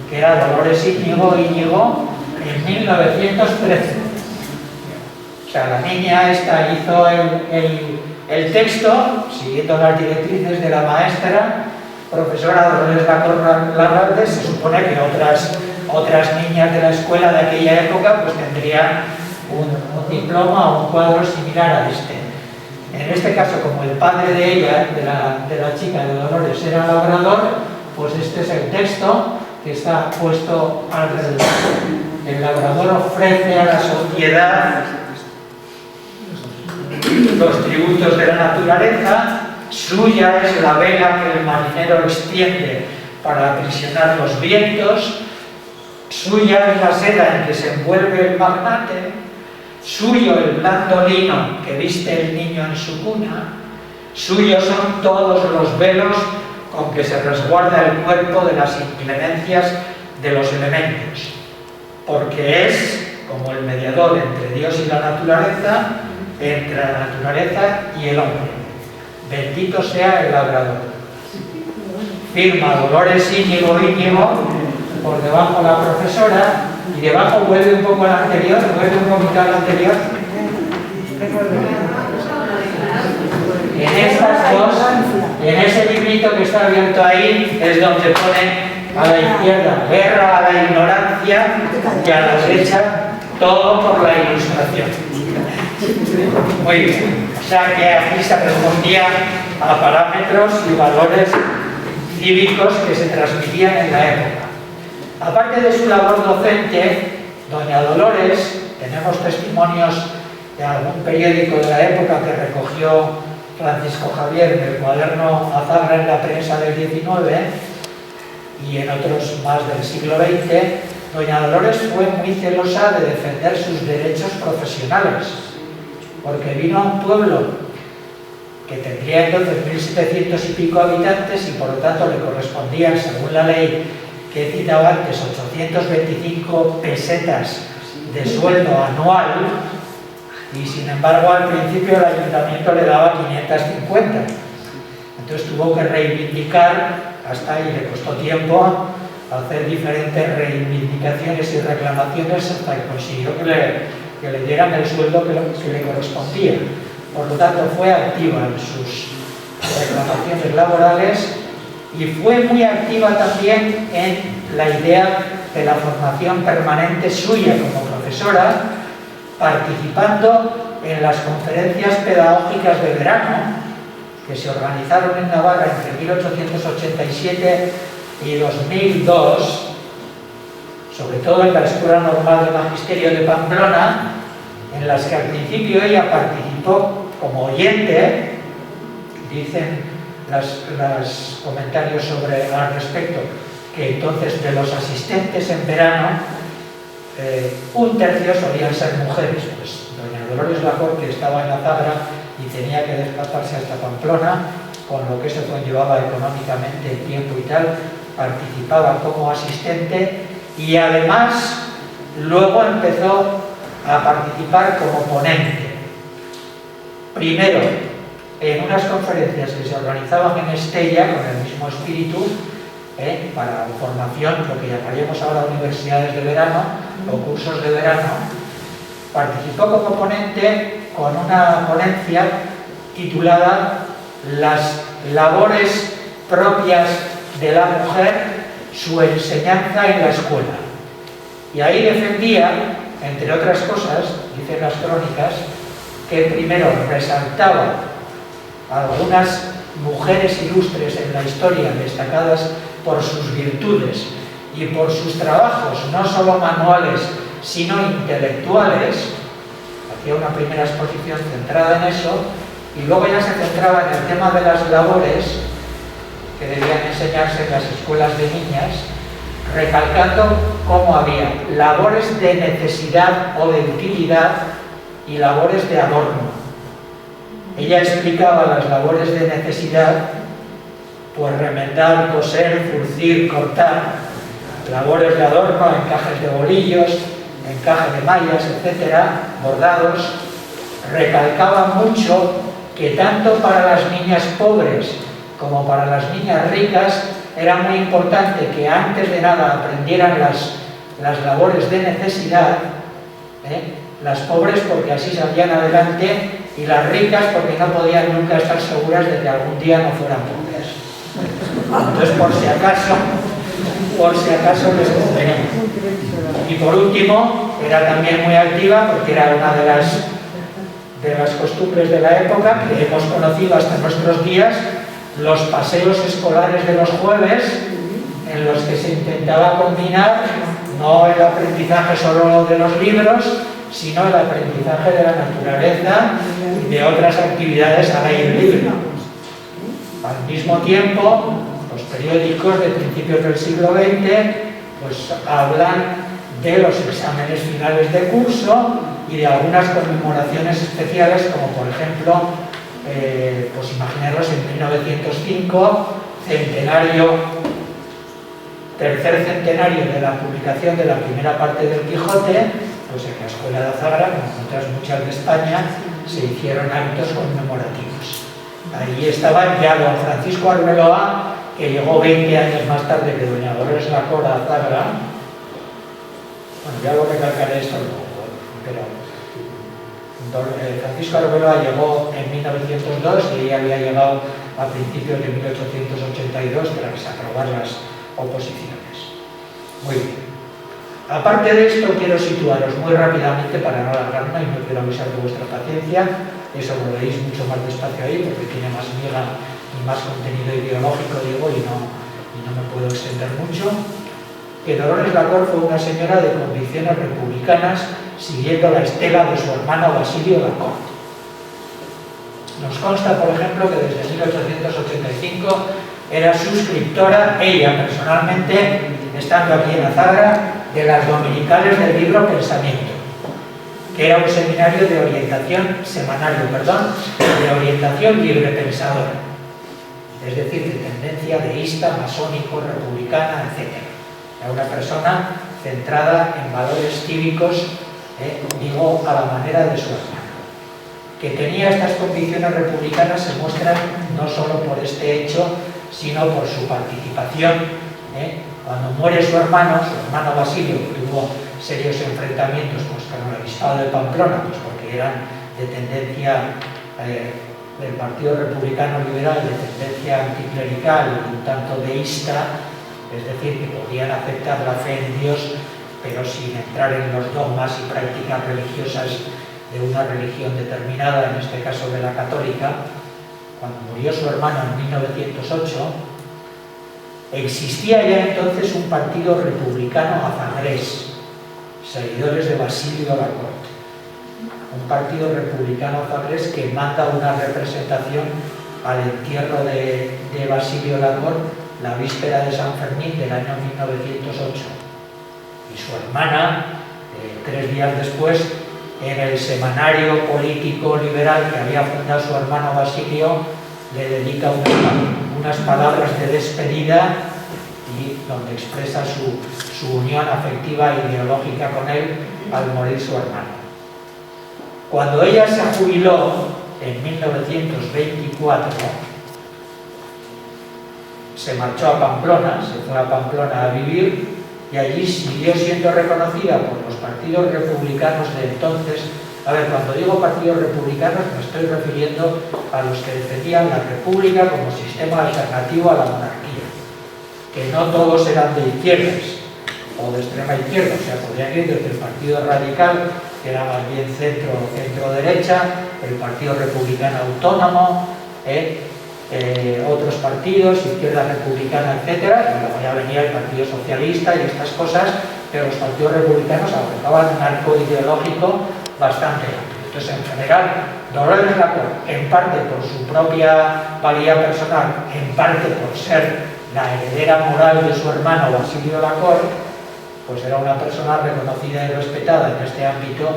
que era Dolores Íñigo en 1913. O sea, la niña esta hizo el texto siguiendo las directrices de la maestra, profesora Dolores Larralde. Se supone que otras niñas de la escuela de aquella época pues tendrían un diploma o un cuadro similar a este. En este caso, como el padre de ella, de la chica de Dolores, era labrador, pues este es el texto que está puesto alrededor. El labrador ofrece a la sociedad los tributos de la naturaleza, suya es la vela que el marinero extiende para aprisionar los vientos, suya es la seda en que se envuelve el magnate, suyo el blando lino que viste el niño en su cuna, suyos son todos los velos con que se resguarda el cuerpo de las inclemencias de los elementos, porque es como el mediador entre Dios y la naturaleza, entre la naturaleza y el hombre. Bendito sea el labrador. Firma Dolores Íñigo por debajo la profesora, y debajo vuelve un poco al anterior, vuelve un poquito al anterior. En estas dos, en ese librito que está abierto ahí, es donde pone a la izquierda guerra a la ignorancia y a la derecha todo por la ilustración. Muy bien, o sea que aquí se respondía a parámetros y valores cívicos que se transmitían en la época. Aparte de su labor docente, doña Dolores, tenemos testimonios de algún periódico de la época que recogió Francisco Javier en el cuaderno Azagra en la prensa del 19 y en otros más del siglo XX. Doña Dolores fue muy celosa de defender sus derechos profesionales, porque vino a un pueblo que tendría entonces 1700 y pico habitantes y por lo tanto le correspondían, según la ley que he citado antes, 825 pesetas de sueldo anual, y sin embargo al principio el ayuntamiento le daba 550. Entonces tuvo que reivindicar, hasta ahí le costó tiempo hacer diferentes reivindicaciones y reclamaciones hasta que consiguió que le dieran el sueldo que le correspondía. Por lo tanto fue activa en sus reclamaciones laborales y fue muy activa también en la idea de la formación permanente suya como profesora, participando en las conferencias pedagógicas de verano que se organizaron en Navarra entre 1887 y 2002, sobre todo en la Escuela Normal de Magisterio de Pamplona, en las que al principio ella participó como oyente. Dicen los comentarios al respecto que entonces de los asistentes en verano, un tercio solían ser mujeres. Pues doña Dolores Lacor, que estaba en Azagra y tenía que desplazarse hasta Pamplona, con lo que eso conllevaba económicamente, tiempo y tal, participaba como asistente y además luego empezó a participar como ponente. Primero, en unas conferencias que se organizaban en Estella con el mismo espíritu, para formación, lo que llamaríamos ahora universidades de verano o cursos de verano, participó como ponente con una ponencia titulada Las labores propias de la mujer, su enseñanza en la escuela. Y ahí defendía, entre otras cosas, dicen las crónicas, que primero resaltaba a algunas mujeres ilustres en la historia destacadas por sus virtudes y por sus trabajos, no solo manuales, sino intelectuales. Hacía una primera exposición centrada en eso y luego ya se centraba en el tema de las labores que debían enseñarse en las escuelas de niñas, recalcando cómo había labores de necesidad o de utilidad y labores de adorno. Ella explicaba las labores de necesidad, pues remendar, coser, zurcir, cortar, labores de adorno, encajes de bolillos, encaje de mallas, etcétera, bordados. Recalcaba mucho que tanto para las niñas pobres como para las niñas ricas era muy importante que antes de nada aprendieran las labores de necesidad, las pobres porque así salían adelante y las ricas porque no podían nunca estar seguras de que algún día no fueran pobres. Entonces, por si acaso les convenía. Y por último, era también muy activa porque era una de las costumbres de la época que hemos conocido hasta nuestros días, los paseos escolares de los jueves, en los que se intentaba combinar no el aprendizaje solo de los libros, sino el aprendizaje de la naturaleza y de otras actividades al aire libre. Al mismo tiempo, los periódicos de principios del siglo XX pues, hablan de los exámenes finales de curso y de algunas conmemoraciones especiales, como por ejemplo, pues imaginaros en 1905, tercer centenario de la publicación de la primera parte del Quijote, pues en la Escuela de Azagra, como en otras muchas de España, se hicieron actos conmemorativos. Ahí estaba ya don Francisco Arbeloa, que llegó 20 años más tarde que doña Dolores Lacora Azagra. Bueno, ya lo recalcaré esto luego, pero Francisco Arbeloa llegó en 1902 y ella había llegado a principios de 1882 tras aprobar las oposiciones. Muy bien. Aparte de esto, quiero situaros muy rápidamente para no alargarme y no quiero avisar de vuestra paciencia. Eso lo veis mucho más despacio ahí porque tiene más miga y más contenido ideológico, digo, y no me puedo extender mucho. Que Dolores Lacor fue una señora de convicciones republicanas siguiendo la estela de su hermano Basilio Lacor. Nos consta, por ejemplo, que desde 1885 era suscriptora, ella personalmente, estando aquí en Azagra, de las dominicales del libro Pensamiento, que era un seminario de orientación, de orientación libre pensadora, es decir, de tendencia deísta, masónico, republicana, etc. Era una persona centrada en valores cívicos, digo, a la manera de su hermano. Que tenía estas convicciones republicanas se muestran no solo por este hecho, sino por su participación. Cuando muere su hermano Basilio, que tuvo serios enfrentamientos pues, con el obispado de Pamplona, pues porque eran de tendencia del Partido Republicano Liberal, de tendencia anticlerical y un tanto deísta, es decir, que podían aceptar la fe en Dios, pero sin entrar en los dogmas y prácticas religiosas de una religión determinada, en este caso de la católica. Cuando murió su hermano en 1908, existía ya entonces un partido republicano azagrés, seguidores de Basilio Lacor. Un partido republicano azagrés que manda una representación al entierro de Basilio Lacor la víspera de San Fermín del año 1908. Y su hermana, 3 días después, en el semanario político liberal que había fundado su hermano Basilio, le dedica unas palabras de despedida y donde expresa su unión afectiva e ideológica con él al morir su hermano. Cuando ella se jubiló en 1924, se marchó a Pamplona, se fue a Pamplona a vivir y allí siguió siendo reconocida por los partidos republicanos de entonces. A ver, cuando digo partidos republicanos me estoy refiriendo a los que defendían la república como sistema alternativo a la monarquía, que no todos eran de izquierdas o de extrema izquierda, o sea, podrían ir desde el Partido Radical, que era más bien centro-derecha, el Partido Republicano Autónomo, otros partidos, izquierda republicana, etcétera, y luego ya venía el Partido Socialista y estas cosas, pero los partidos republicanos abarcaban un arco ideológico bastante amplio. Entonces, en general, Dolores Lacor, en parte por su propia valía personal, en parte por ser la heredera moral de su hermano Basilio Lacor, pues era una persona reconocida y respetada en este ámbito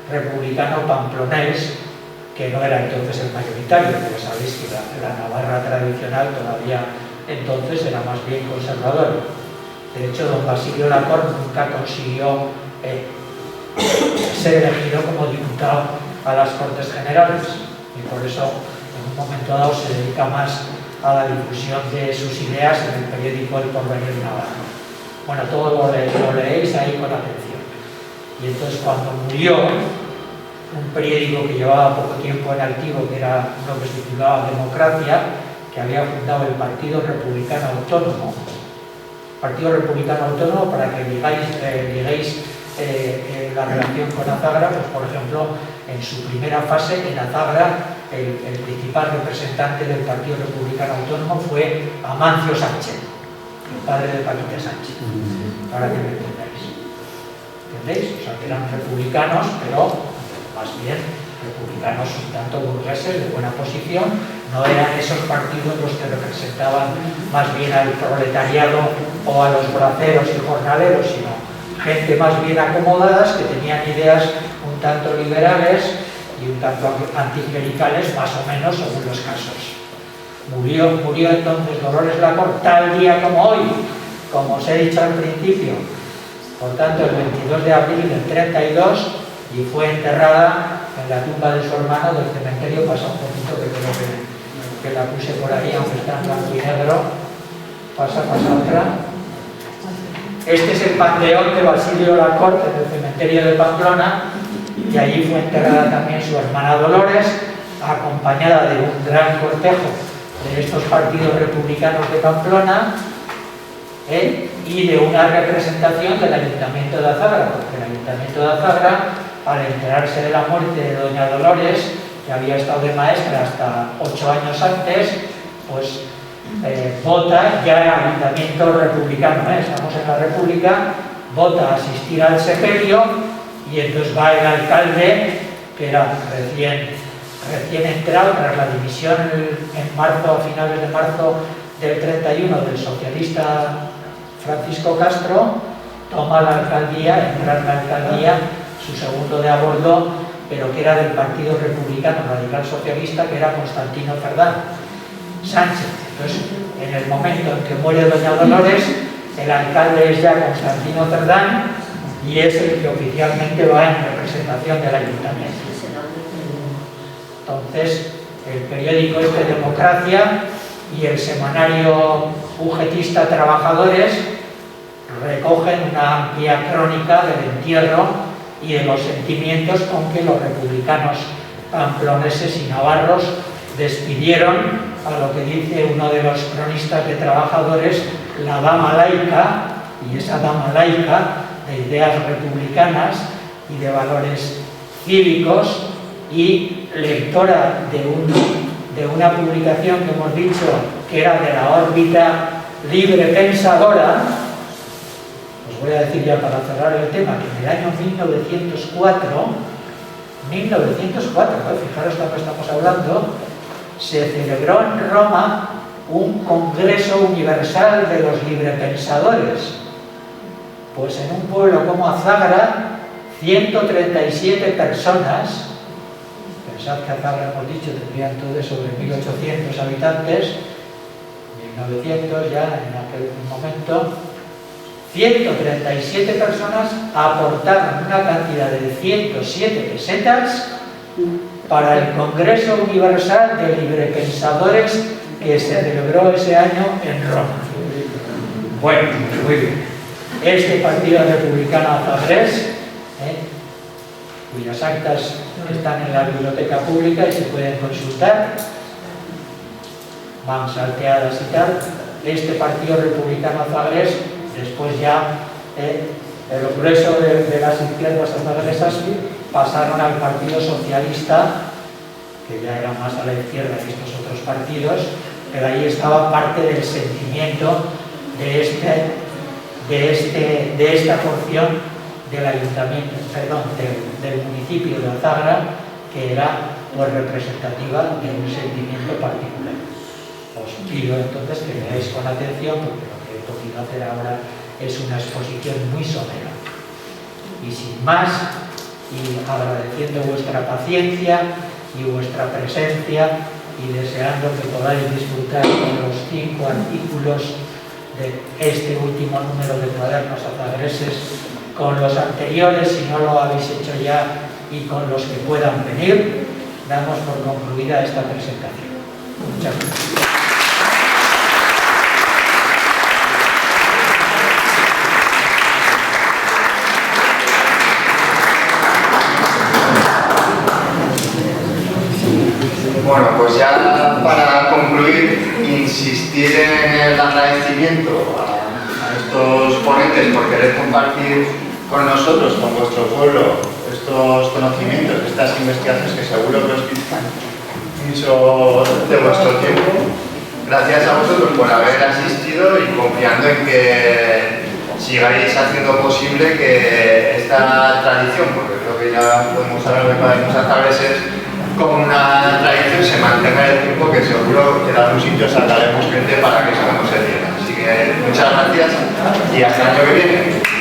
republicano pamplonés, que no era entonces el mayoritario, porque sabéis que la Navarra tradicional todavía entonces era más bien conservadora. De hecho, don Basilio Lacor nunca consiguió ser elegido como diputado a las Cortes Generales, y por eso en un momento dado se dedica más a la difusión de sus ideas en el periódico El Porvenir Navarro. Bueno, todo lo leéis ahí con atención. Y entonces cuando murió, un periódico que llevaba poco tiempo en activo, que era uno que se titulaba Democracia, que había fundado el Partido Republicano Autónomo. Partido Republicano Autónomo, para que liguéis la relación con Azagra, pues por ejemplo, en su primera fase, en Azagra, el principal representante del Partido Republicano Autónomo fue Amancio Sánchez, el padre de Paquita Sánchez, para que me entendáis. ¿Entendéis? O sea, que eran republicanos, pero más bien republicanos un tanto burgueses de buena posición, no eran esos partidos los que representaban más bien al proletariado o a los braceros y jornaleros, sino gente más bien acomodadas que tenían ideas un tanto liberales y un tanto anticlericales, más o menos según los casos. Murió entonces Dolores Lacor tal día como hoy, como os he dicho al principio, por tanto el 22 de abril del 32, y fue enterrada en la tumba de su hermano del cementerio. Pasa un poquito, que creo que la puse por ahí, aunque está en blanco y negro. Pasa otra. Este es el panteón de Basilio Lacor en el cementerio de Pamplona, y allí fue enterrada también su hermana Dolores, acompañada de un gran cortejo de estos partidos republicanos de Pamplona, y de una representación del Ayuntamiento de Azagra, porque el Ayuntamiento de Azagra, al enterarse de la muerte de doña Dolores, que había estado de maestra hasta 8 años antes, pues vota ya el Ayuntamiento republicano, estamos en la República, vota a asistir al sepelio, y entonces va el alcalde, que era recién entrado tras la división en marzo, a finales de marzo del 31, del socialista Francisco Castro, toma la alcaldía, entra en la alcaldía su segundo de a bordo, pero que era del Partido Republicano Radical Socialista, que era Constantino Cerdán Sánchez. Entonces, en el momento en que muere doña Dolores, el alcalde es ya Constantino Cerdán, y es el que oficialmente va en representación del ayuntamiento. Entonces, el periódico Democracia y el semanario ujetista Trabajadores recogen una amplia crónica del entierro y de los sentimientos con que los republicanos pamploneses y navarros despidieron a lo que dice uno de los cronistas de Trabajadores, la dama laica, y esa dama laica de ideas republicanas y de valores cívicos, y lectora de una publicación que hemos dicho que era de la órbita libre pensadora. Os voy a decir ya para cerrar el tema que en el año 1904, fijaros de lo que estamos hablando, se celebró en Roma un Congreso Universal de los Librepensadores. Pues en un pueblo como Azagra, 137 personas, pensad que Azagra, hemos dicho, tendría entonces sobre 1800 habitantes, 1900 ya en aquel momento, 137 personas aportaron una cantidad de 107 pesetas para el Congreso Universal de Librepensadores que se celebró ese año en Roma. Bueno, muy bien. Este Partido Republicano Azagrés, cuyas actas están en la biblioteca pública y se pueden consultar, van salteadas y tal. Este Partido Republicano Azagrés, después ya el grueso de las izquierdas azagresas pasaron al Partido Socialista, que ya era más a la izquierda que estos otros partidos, pero ahí estaba parte del sentimiento de esta porción del ayuntamiento, perdón, del municipio de Azagra, que era pues representativa de un sentimiento particular. Os pido entonces que veáis con atención, porque lo que he podido hacer ahora es una exposición muy somera. Y sin más, y agradeciendo vuestra paciencia y vuestra presencia, y deseando que podáis disfrutar con los 5 artículos de este último número de Cuadernos Azagreses, con los anteriores, si no lo habéis hecho ya, y con los que puedan venir, damos por concluida esta presentación. Muchas gracias. Bueno, pues ya para concluir, insistir en el agradecimiento a estos ponentes por querer compartir con nosotros, con vuestro pueblo, estos conocimientos, estas investigaciones que seguro que os quitan mucho de vuestro tiempo. Gracias a vosotros por haber asistido y confiando en que sigáis haciendo posible que esta tradición, porque creo que ya podemos hablar de Cuadernos Azagreses como una tradición, se mantenga en el tiempo, que seguro que en algún sitio sacaremos gente para que eso no se pierda. Así que muchas gracias y hasta el año que viene.